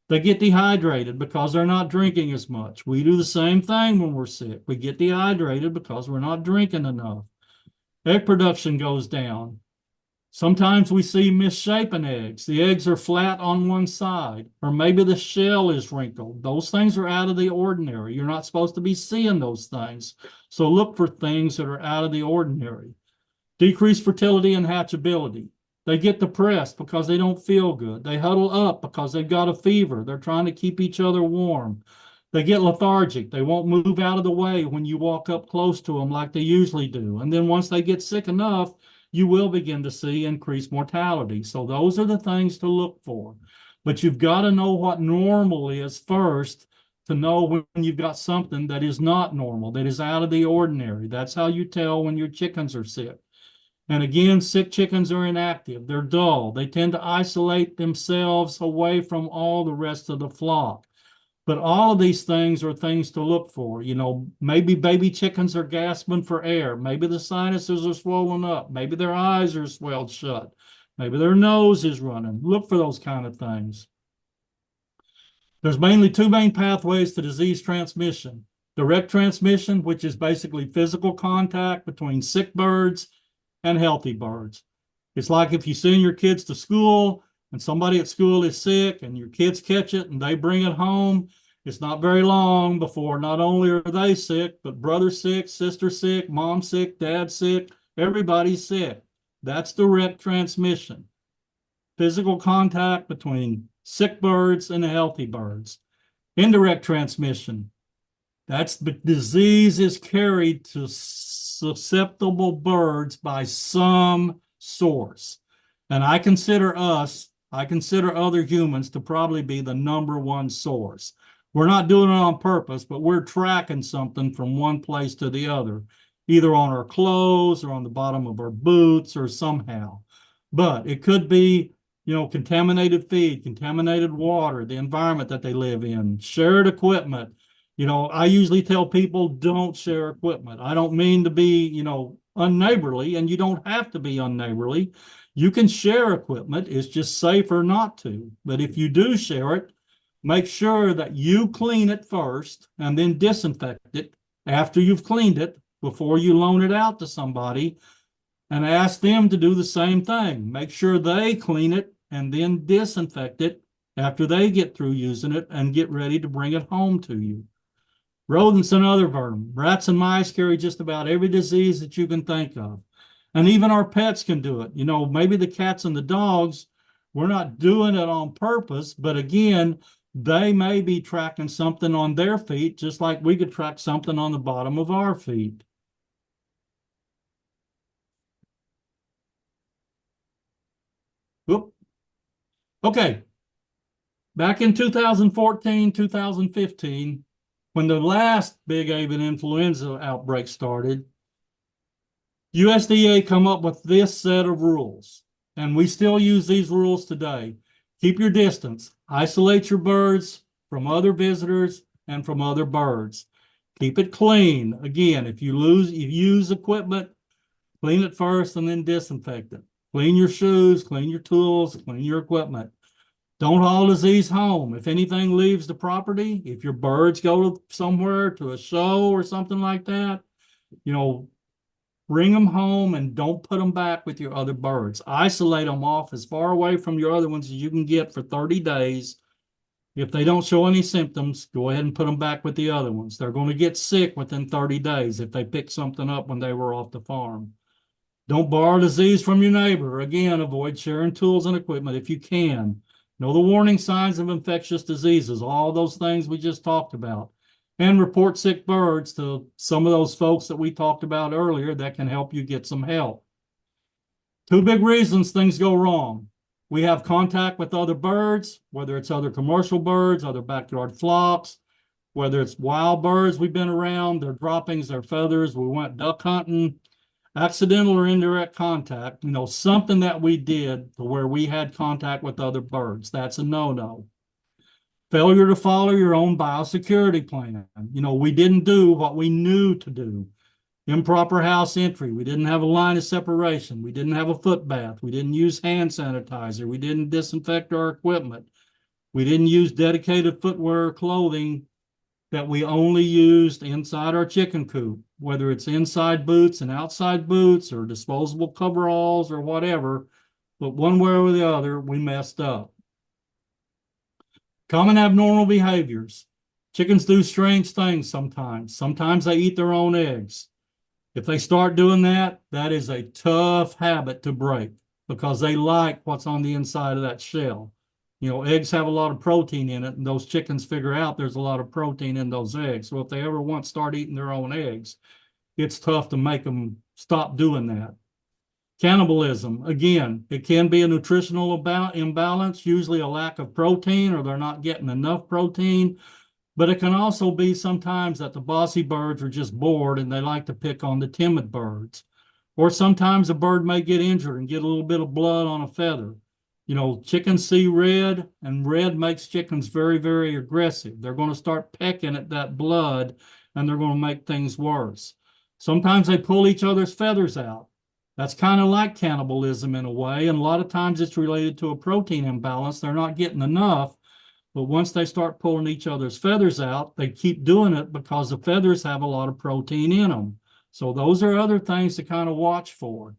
They get dehydrated because they're not drinking as much. We do the same thing when we're sick. We get dehydrated because we're not drinking enough. Egg production goes down. Sometimes we see misshapen eggs. The eggs are flat on one side, or maybe the shell is wrinkled. Those things are out of the ordinary. You're not supposed to be seeing those things. So look for things that are out of the ordinary. Decreased fertility and hatchability. They get depressed because they don't feel good. They huddle up because they've got a fever. They're trying to keep each other warm. They get lethargic. They won't move out of the way when you walk up close to them like they usually do. And then once they get sick enough, you will begin to see increased mortality. So those are the things to look for. But you've got to know what normal is first to know when you've got something that is not normal, that is out of the ordinary. That's how you tell when your chickens are sick. And again, sick chickens are inactive. They're dull. They tend to isolate themselves away from all the rest of the flock. But all of these things are things to look for. Maybe baby chickens are gasping for air. Maybe the sinuses are swollen up. Maybe their eyes are swelled shut. Maybe their nose is running. Look for those kind of things. There's mainly 2 main pathways to disease transmission. Direct transmission, which is basically physical contact between sick birds and healthy birds. It's like if you send your kids to school and somebody at school is sick and your kids catch it and they bring it home, it's not very long before not only are they sick, but brother's sick, sister's sick, mom's sick, dad's sick, everybody's sick. That's direct transmission. Physical contact between sick birds and healthy birds. Indirect transmission. That's the disease is carried to susceptible birds by some source. And I consider other humans to probably be the number one source. We're not doing it on purpose, but we're tracking something from one place to the other, either on our clothes or on the bottom of our boots or somehow. But it could be, contaminated feed, contaminated water, the environment that they live in, shared equipment. I usually tell people don't share equipment. I don't mean to be, unneighborly, and you don't have to be unneighborly. You can share equipment. It's just safer not to. But if you do share it, make sure that you clean it first and then disinfect it after you've cleaned it before you loan it out to somebody, and ask them to do the same thing. Make sure they clean it and then disinfect it after they get through using it and get ready to bring it home to you. Rodents and other vermin, rats and mice carry just about every disease that you can think of. And even our pets can do it. Maybe the cats and the dogs, we're not doing it on purpose, but again, they may be tracking something on their feet, just like we could track something on the bottom of our feet. Whoop. Okay. Back in 2014, 2015, when the last big avian influenza outbreak started, USDA come up with this set of rules, and we still use these rules today. Keep your distance. Isolate your birds from other visitors and from other birds. Keep it clean. Again, if you use equipment, clean it first and then disinfect it. Clean your shoes, clean your tools, clean your equipment. Don't haul disease home. If anything leaves the property, if your birds go somewhere to a show or something like that, bring them home and don't put them back with your other birds. Isolate them off as far away from your other ones as you can get for 30 days. If they don't show any symptoms, go ahead and put them back with the other ones. They're going to get sick within 30 days if they pick something up when they were off the farm. Don't borrow disease from your neighbor. Again, avoid sharing tools and equipment if you can. Know the warning signs of infectious diseases, all those things we just talked about. And report sick birds to some of those folks that we talked about earlier that can help you get some help. Two big reasons things go wrong. We have contact with other birds, whether it's other commercial birds, other backyard flocks, whether it's wild birds we've been around, their droppings, their feathers, we went duck hunting, accidental or indirect contact, something that we did to where we had contact with other birds. That's a no-no. Failure to follow your own biosecurity plan. We didn't do what we knew to do. Improper house entry. We didn't have a line of separation. We didn't have a foot bath. We didn't use hand sanitizer. We didn't disinfect our equipment. We didn't use dedicated footwear or clothing that we only used inside our chicken coop, whether it's inside boots and outside boots or disposable coveralls or whatever. But one way or the other, we messed up. Common abnormal behaviors. Chickens do strange things sometimes. Sometimes they eat their own eggs. If they start doing that, that is a tough habit to break because they like what's on the inside of that shell. Eggs have a lot of protein in it, and those chickens figure out there's a lot of protein in those eggs. So if they ever once start eating their own eggs, it's tough to make them stop doing that. Cannibalism, again, it can be a nutritional imbalance, usually a lack of protein, or they're not getting enough protein. But it can also be sometimes that the bossy birds are just bored and they like to pick on the timid birds. Or sometimes a bird may get injured and get a little bit of blood on a feather. Chickens see red, and red makes chickens very, very aggressive. They're going to start pecking at that blood, and they're going to make things worse. Sometimes they pull each other's feathers out. That's kind of like cannibalism in a way, and a lot of times it's related to a protein imbalance. They're not getting enough, but once they start pulling each other's feathers out, they keep doing it because the feathers have a lot of protein in them. So those are other things to kind of watch for.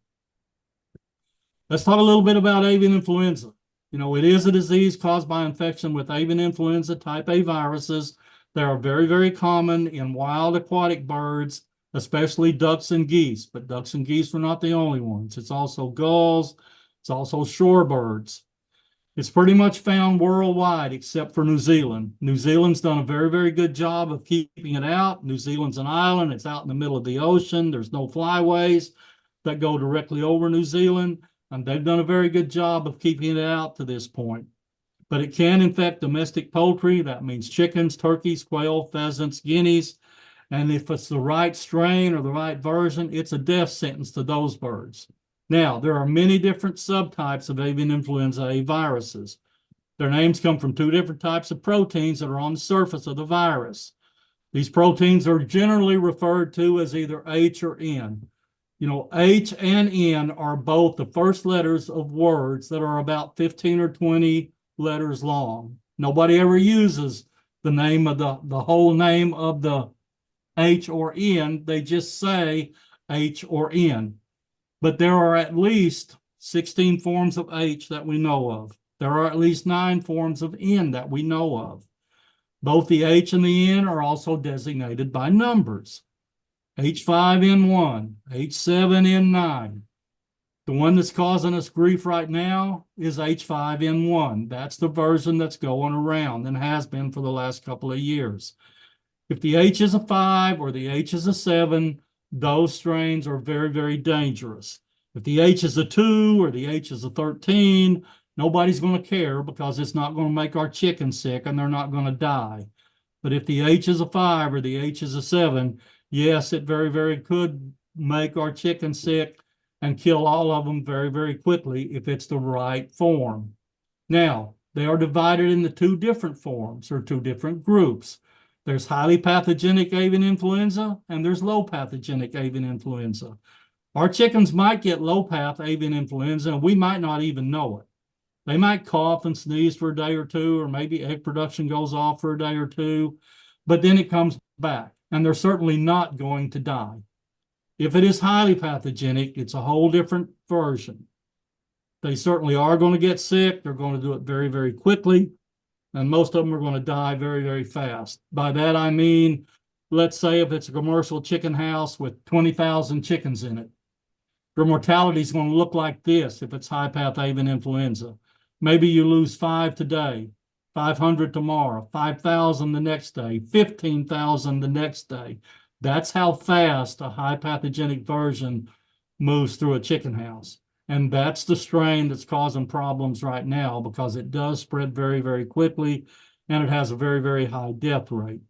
Let's talk a little bit about avian influenza. It is a disease caused by infection with avian influenza type A viruses. They are very, very common in wild aquatic birds, especially ducks and geese. But ducks and geese are not the only ones. It's also gulls. It's also shorebirds. It's pretty much found worldwide except for New Zealand. New Zealand's done a very, very good job of keeping it out. New Zealand's an island. It's out in the middle of the ocean. There's no flyways that go directly over New Zealand. And they've done a very good job of keeping it out to this point. but it can infect domestic poultry. That means chickens, turkeys, quail, pheasants, guineas. And if it's the right strain or the right version, it's a death sentence to those birds. Now, there are many different subtypes of avian influenza A viruses. Their names come from two different types of proteins that are on the surface of the virus. These proteins are generally referred to as either H or N. H and N are both the first letters of words that are about 15 or 20 letters long. Nobody ever uses the name of the whole name of the H or N. They just say H or N. But there are at least 16 forms of H that we know of. There are at least 9 forms of N that we know of. Both the H and the N are also designated by numbers. H5N1, H7N9. The one that's causing us grief right now is H5N1. That's the version that's going around and has been for the last couple of years. If the H is a 5 or the H is a 7, those strains are very, very dangerous. If the H is a 2 or the H is a 13, nobody's going to care because it's not going to make our chickens sick and they're not going to die. But if the H is a 5 or the H is a 7, yes, it very, very could make our chickens sick and kill all of them very, very quickly if it's the right form. Now, they are divided into 2 different forms or 2 different groups. There's highly pathogenic avian influenza and there's low pathogenic avian influenza. Our chickens might get low path avian influenza and we might not even know it. They might cough and sneeze for a day or two, or maybe egg production goes off for a day or two, but then it comes back and they're certainly not going to die. If it is highly pathogenic, it's a whole different version. They certainly are going to get sick. They're going to do it very, very quickly. And most of them are going to die very, very fast. By that, I mean, let's say if it's a commercial chicken house with 20,000 chickens in it, your mortality is going to look like this if it's high path avian influenza. Maybe you lose 5 today, 500 tomorrow, 5,000 the next day, 15,000 the next day. That's how fast a high pathogenic version moves through a chicken house. And that's the strain that's causing problems right now because it does spread very, very quickly and it has a very, very high death rate.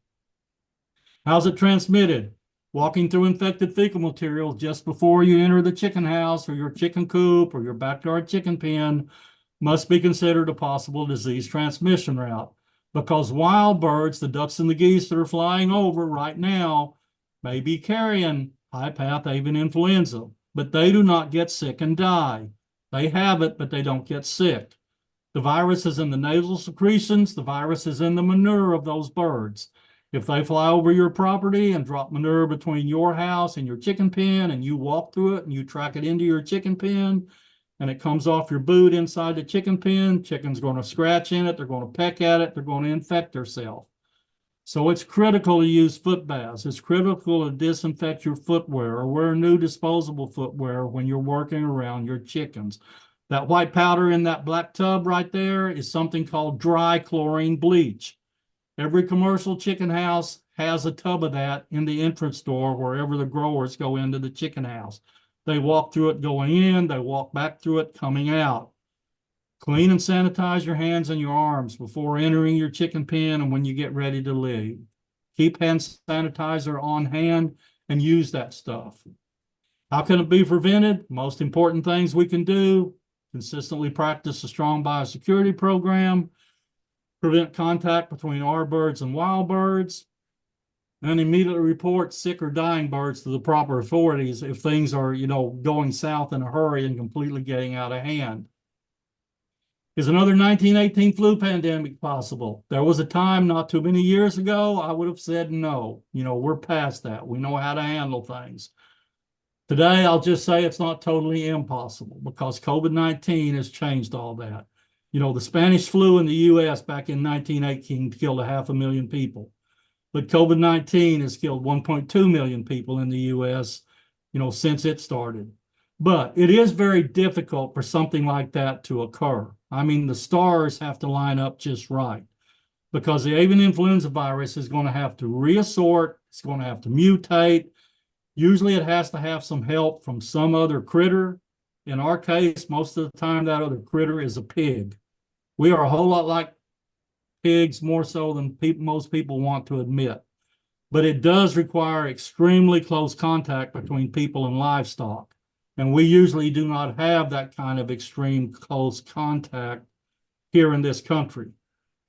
How's it transmitted? Walking through infected fecal material just before you enter the chicken house or your chicken coop or your backyard chicken pen must be considered a possible disease transmission route because wild birds, the ducks and the geese that are flying over right now, may be carrying high path avian influenza, but they do not get sick and die. They have it, but they don't get sick. The virus is in the nasal secretions. The virus is in the manure of those birds. If they fly over your property and drop manure between your house and your chicken pen and you walk through it and you track it into your chicken pen and it comes off your boot inside the chicken pen, chicken's going to scratch in it, they're going to peck at it, they're going to infect themselves. So it's critical to use foot baths. It's critical to disinfect your footwear or wear new disposable footwear when you're working around your chickens. That white powder in that black tub right there is something called dry chlorine bleach. Every commercial chicken house has a tub of that in the entrance door wherever the growers go into the chicken house. They walk through it going in, they walk back through it coming out. Clean and sanitize your hands and your arms before entering your chicken pen and when you get ready to leave. Keep hand sanitizer on hand and use that stuff. How can it be prevented? Most important things we can do: consistently practice a strong biosecurity program, prevent contact between our birds and wild birds, and immediately report sick or dying birds to the proper authorities if things are, going south in a hurry and completely getting out of hand. Is another 1918 flu pandemic possible? There was a time not too many years ago, I would have said no. We're past that. We know how to handle things. Today, I'll just say it's not totally impossible because COVID-19 has changed all that. The Spanish flu in the U.S. back in 1918 killed 500,000 people. But COVID-19 has killed 1.2 million people in the U.S., since it started. But it is very difficult for something like that to occur. I mean, the stars have to line up just right because the avian influenza virus is going to have to reassort. It's going to have to mutate. Usually it has to have some help from some other critter. In our case, most of the time that other critter is a pig. We are a whole lot like pigs, more so than most people want to admit. But it does require extremely close contact between people and livestock. And we usually do not have that kind of extreme close contact here in this country.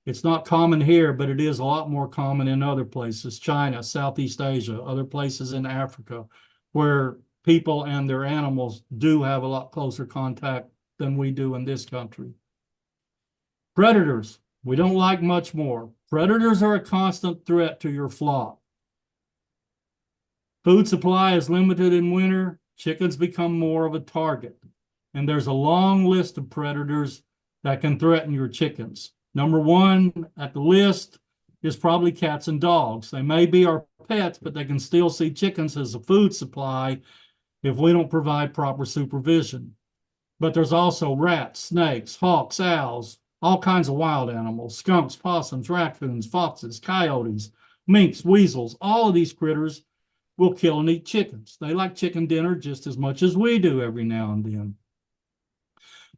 It's not common here, but it is a lot more common in other places, China, Southeast Asia, other places in Africa, where people and their animals do have a lot closer contact than we do in this country. Predators, we don't like much more. Predators are a constant threat to your flock. Food supply is limited in winter. Chickens become more of a target. And there's a long list of predators that can threaten your chickens. Number one at the list is probably cats and dogs. They may be our pets, but they can still see chickens as a food supply if we don't provide proper supervision. But there's also rats, snakes, hawks, owls, all kinds of wild animals, skunks, possums, raccoons, foxes, coyotes, minks, weasels. All of these critters will kill and eat chickens. They like chicken dinner just as much as we do every now and then.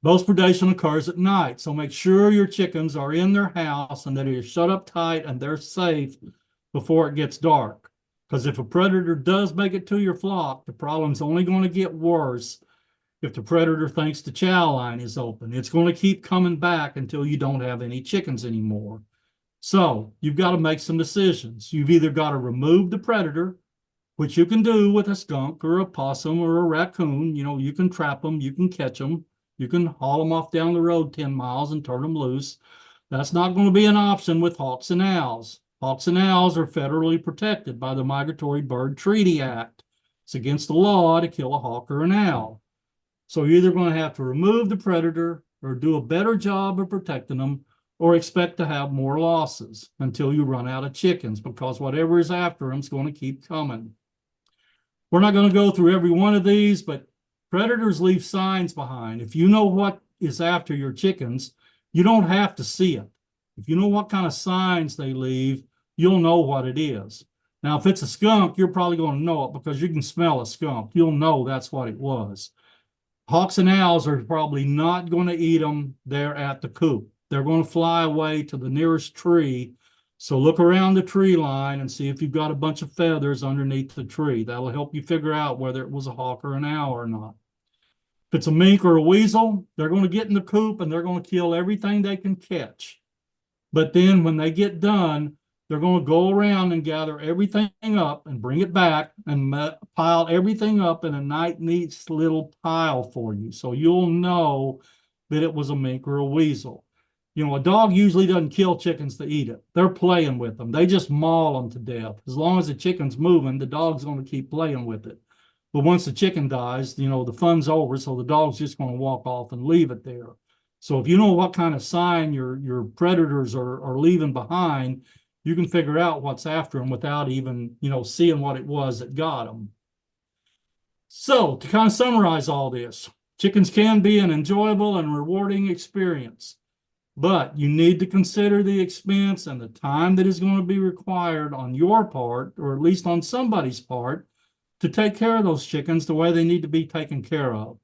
Most predation occurs at night, so make sure your chickens are in their house and that they're shut up tight and they're safe before it gets dark. Because if a predator does make it to your flock, the problem's only going to get worse if the predator thinks the chow line is open. It's going to keep coming back until you don't have any chickens anymore. So you've got to make some decisions. You've either got to remove the predator, which you can do with a skunk or a possum or a raccoon. You know, you can trap them, you can catch them. You can haul them off down the road 10 miles and turn them loose. That's not going to be an option with hawks and owls. Hawks and owls are federally protected by the Migratory Bird Treaty Act. It's against the law to kill a hawk or an owl. So you're either going to have to remove the predator or do a better job of protecting them or expect to have more losses until you run out of chickens, because whatever is after them is going to keep coming. We're not going to go through every one of these, but predators leave signs behind. If you know what is after your chickens, you don't have to see it. If you know what kind of signs they leave, you'll know what it is. Now, if it's a skunk, you're probably going to know it because you can smell a skunk. You'll know that's what it was. Hawks and owls are probably not going to eat them there at the coop. They're going to fly away to the nearest tree. So look around the tree line and see if you've got a bunch of feathers underneath the tree. That'll help you figure out whether it was a hawk or an owl or not. If it's a mink or a weasel, they're going to get in the coop and they're going to kill everything they can catch. But then when they get done, they're going to go around and gather everything up and bring it back and pile everything up in a nice, neat little pile for you. So you'll know that it was a mink or a weasel. You know, a dog usually doesn't kill chickens to eat it. They're playing with them. They just maul them to death. As long as the chicken's moving, the dog's going to keep playing with it. But once the chicken dies, you know, the fun's over, so the dog's just going to walk off and leave it there. So if you know what kind of sign your predators are leaving behind, you can figure out what's after them without even, you know, seeing what it was that got them. So to kind of summarize all this, chickens can be an enjoyable and rewarding experience. But you need to consider the expense and the time that is going to be required on your part, or at least on somebody's part, to take care of those chickens the way they need to be taken care of.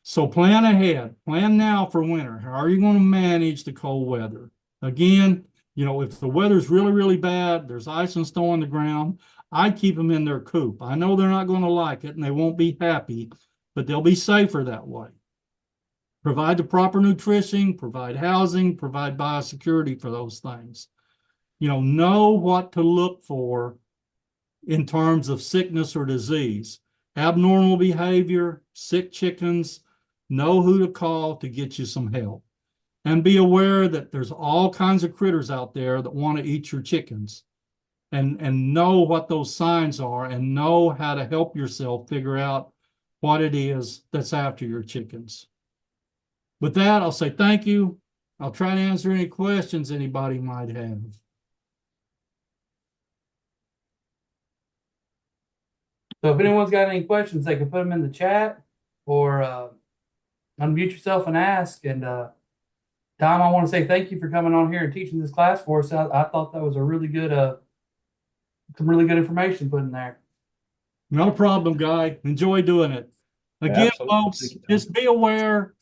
So plan ahead. Plan now for winter. How are you going to manage the cold weather? Again, you know, if the weather's really, really bad, there's ice and snow on the ground, I'd keep them in their coop. I know they're not going to like it and they won't be happy, but they'll be safer that way. Provide the proper nutrition, provide housing, provide biosecurity for those things. You know what to look for in terms of sickness or disease. Abnormal behavior, sick chickens, know who to call to get you some help. And be aware that there's all kinds of critters out there that want to eat your chickens. And know what those signs are and know how to help yourself figure out what it is that's after your chickens. With that, I'll say thank you. I'll try to answer any questions anybody might have. So if anyone's got any questions, they can put them in the chat or unmute yourself and ask. And Tom, I want to say thank you for coming on here and teaching this class for us. I thought that was a really good, some really good information put in there. Not a problem, Guy. Enjoy doing it. Again, Absolutely. folks, just be aware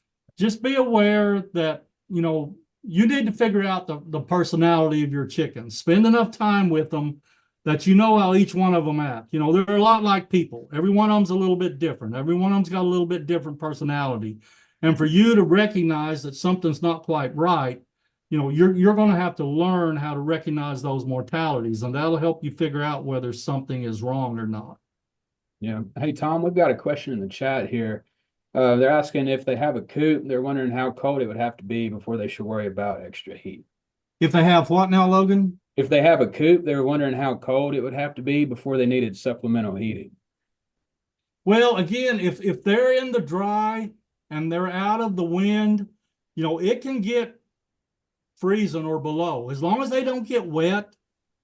that, you know, you need to figure out the personality of your chickens. Spend enough time with them that you know how each one of them act. You know, they're a lot like people. Every one of them's a little bit different. Every one of them's got a little bit different personality. And for you to recognize that something's not quite right, you know, you're going to have to learn how to recognize those mortalities, and that'll help you figure out whether something is wrong or not. Yeah. Hey, Tom, we've got a question in the chat here. They're asking if they have a coop, they're wondering how cold it would have to be before they should worry about extra heat. If they have what now, Logan? If they have a coop, they were wondering how cold it would have to be before they needed supplemental heating. Well, again, if they're in the dry and they're out of the wind, you know, it can get freezing or below. As long as they don't get wet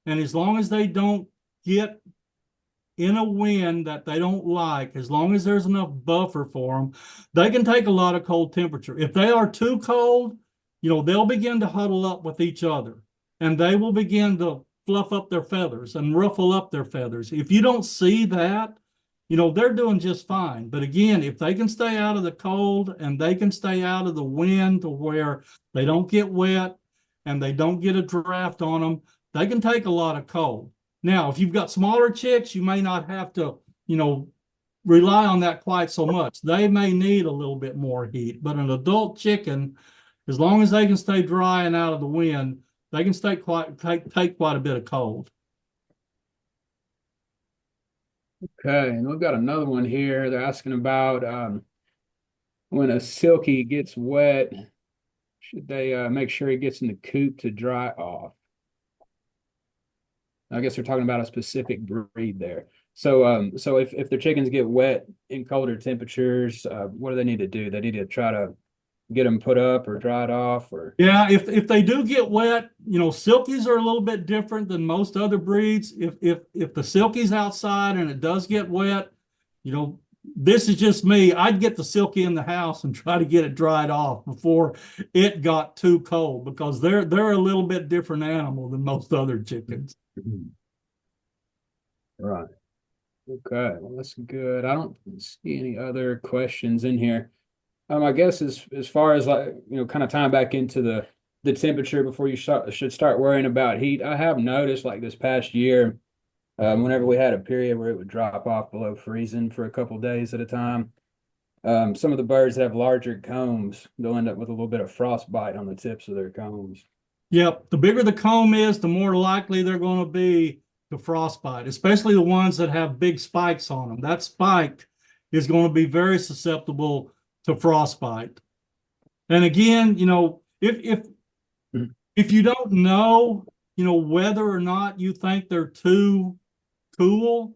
and as long as they don't get in a wind that they don't like, as long as there's enough buffer for them, they can take a lot of cold temperature. If they are too cold, you know, they'll begin to huddle up with each other and they will begin to fluff up their feathers and ruffle up their feathers. If you don't see that, you know, they're doing just fine. But again, if they can stay out of the cold and they can stay out of the wind to where they don't get wet and they don't get a draft on them, they can take a lot of cold. Now, if you've got smaller chicks, you may not have to, you know, rely on that quite so much. They may need a little bit more heat, but an adult chicken, as long as they can stay dry and out of the wind, they can take quite a bit of cold. Okay, and we've got another one here. They're asking about when a silkie gets wet, should they make sure he gets in the coop to dry off? I guess they're talking about a specific breed there. So so if their chickens get wet in colder temperatures, what do they need to do? They need to try to get them put up or dried off, or Yeah, if they do get wet, you know, silkies are a little bit different than most other breeds. If the silkie's outside and it does get wet, you know, this is just me. I'd get the silkie in the house and try to get it dried off before it got too cold, because they're a little bit different animal than most other chickens. right. Okay, well that's good. I don't see any other questions in here. I guess as far as, like, you know, kind of tying back into the temperature before you should start worrying about heat. I have noticed, like, this past year, whenever we had a period where it would drop off below freezing for a couple days at a time, some of the birds that have larger combs, they'll end up with a little bit of frostbite on the tips of their combs. Yep, the bigger the comb is, the more likely they're going to be to frostbite, especially the ones that have big spikes on them. That spike is going to be very susceptible to frostbite. And again, you know, if you don't know, you know, whether or not you think they're too cool,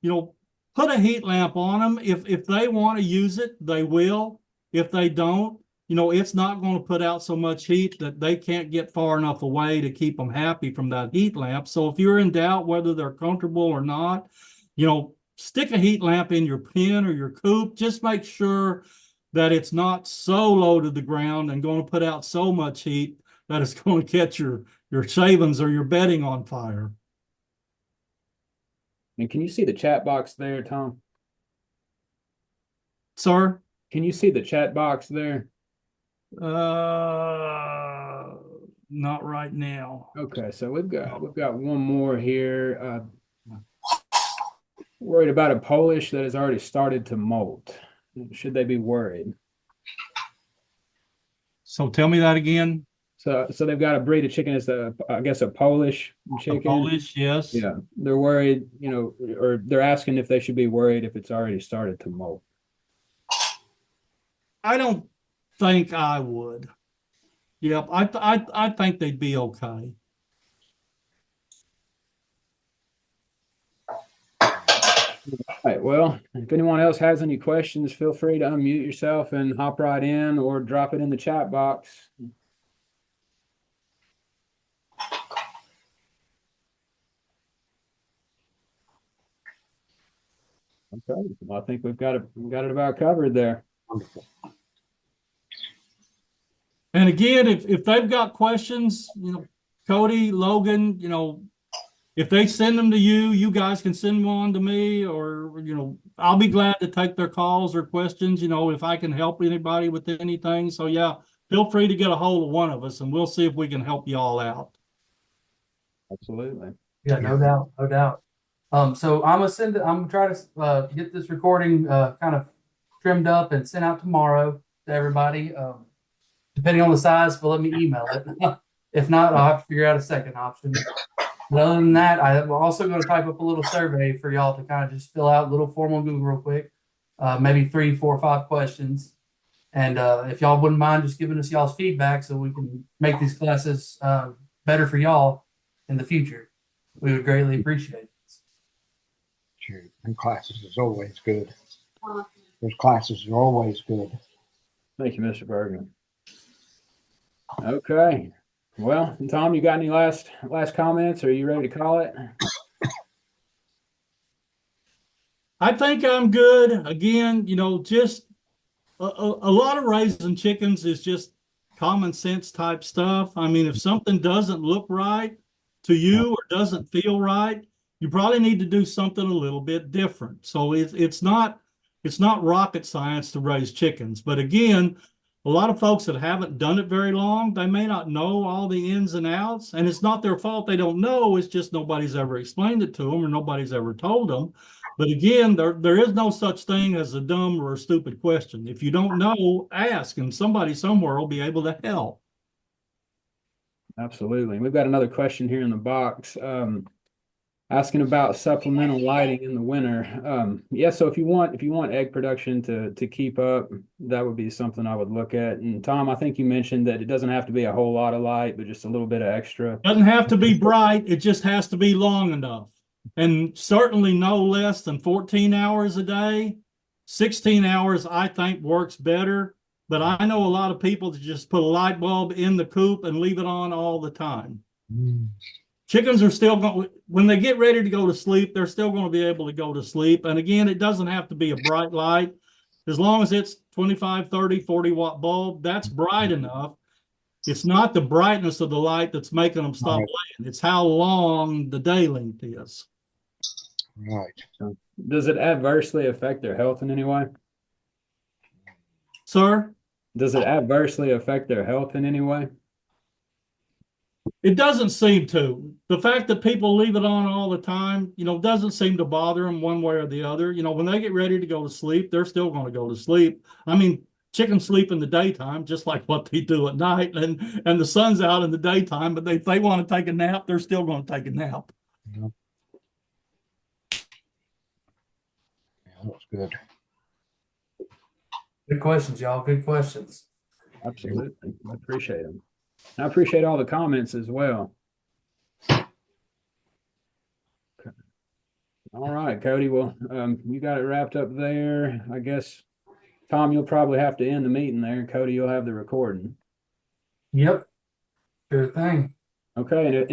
you know, put a heat lamp on them. If they want to use it, they will. If they don't, you know, it's not going to put out so much heat that they can't get far enough away to keep them happy from that heat lamp. So if you're in doubt whether they're comfortable or not, you know, stick a heat lamp in your pen or your coop. Just make sure that it's not so low to the ground and going to put out so much heat that it's going to catch your shavings or your bedding on fire. And can you see the chat box there, Tom? Sir? Can you see the chat box there? Not right now. Okay, so we've got one more here. Worried about a Polish that has already started to molt. Should they be worried? So tell me that again. So they've got a breed of chicken. It's I guess a Polish chicken. Polish, yes. Yeah, they're worried, you know, or they're asking if they should be worried if it's already started to molt. I don't think I would. Yep, I think they'd be okay. All right, well, if anyone else has any questions, feel free to unmute yourself and hop right in or drop it in the chat box. Okay, well, I think we've got it about covered there. And again, if they've got questions, you know, Cody, Logan, you know, if they send them to you, you guys can send them on to me, or, you know, I'll be glad to take their calls or questions, you know, if I can help anybody with anything. So yeah, feel free to get a hold of one of us and we'll see if we can help you all out. Absolutely. Yeah, no doubt, no doubt. So I'm gonna try to get this recording kind of trimmed up and sent out tomorrow to everybody. Depending on the size, but let me email it. If not, I'll have to figure out a second option. But other than that, I'm also going to type up a little survey for y'all to kind of just fill out, a little form on Google real quick, maybe 3, 4, 5 questions. And if y'all wouldn't mind just giving us y'all's feedback so we can make these classes better for y'all in the future, we would greatly appreciate it. Sure. And classes is always good. Those classes are always good. Thank you, Mr. Bergen. Okay. Well, Tom, you got any last comments? Are you ready to call it? I think I'm good. Again, just a lot of raising chickens is just common sense type stuff. I mean, if something doesn't look right to you or doesn't feel right, you probably need to do something a little bit different. So it's not rocket science to raise chickens. But again, a lot of folks that haven't done it very long, they may not know all the ins and outs, and it's not their fault they don't know. It's just nobody's ever explained it to them or nobody's ever told them. But again, there is no such thing as a dumb or a stupid question. If you don't know, ask, and somebody somewhere will be able to help. Absolutely. We've got another question here in the box. Asking about supplemental lighting in the winter. Yeah, so if you want egg production to keep up, that would be something I would look at. And Tom, I think you mentioned that it doesn't have to be a whole lot of light, but just a little bit of extra. Doesn't have to be bright, it just has to be long enough. And certainly no less than 14 hours a day. 16 hours, I think, works better. But I know a lot of people that just put a light bulb in the coop and leave it on all the time. Chickens are still going, when they get ready to go to sleep, they're still going to be able to go to sleep. And again, it doesn't have to be a bright light. As long as it's 25, 30, 40-watt bulb, that's bright enough. It's not the brightness of the light that's making them stop laying. It's how long the day length is. Right. So, does it adversely affect their health in any way? Sir? Does it adversely affect their health in any way? It doesn't seem to. The fact that people leave it on all the time, doesn't seem to bother them one way or the other. When they get ready to go to sleep, they're still going to go to sleep. I mean, chickens sleep in the daytime, just like what they do at night, and the sun's out in the daytime, but if they want to take a nap, they're still going to take a nap. Yeah, that was good. Good questions, y'all. Good questions. Absolutely. I appreciate them. I appreciate all the comments as well. Okay. All right, Cody. Well, you got it wrapped up there. I guess, Tom, you'll probably have to end the meeting there. Cody, you'll have the recording. Yep. Sure thing. Okay. And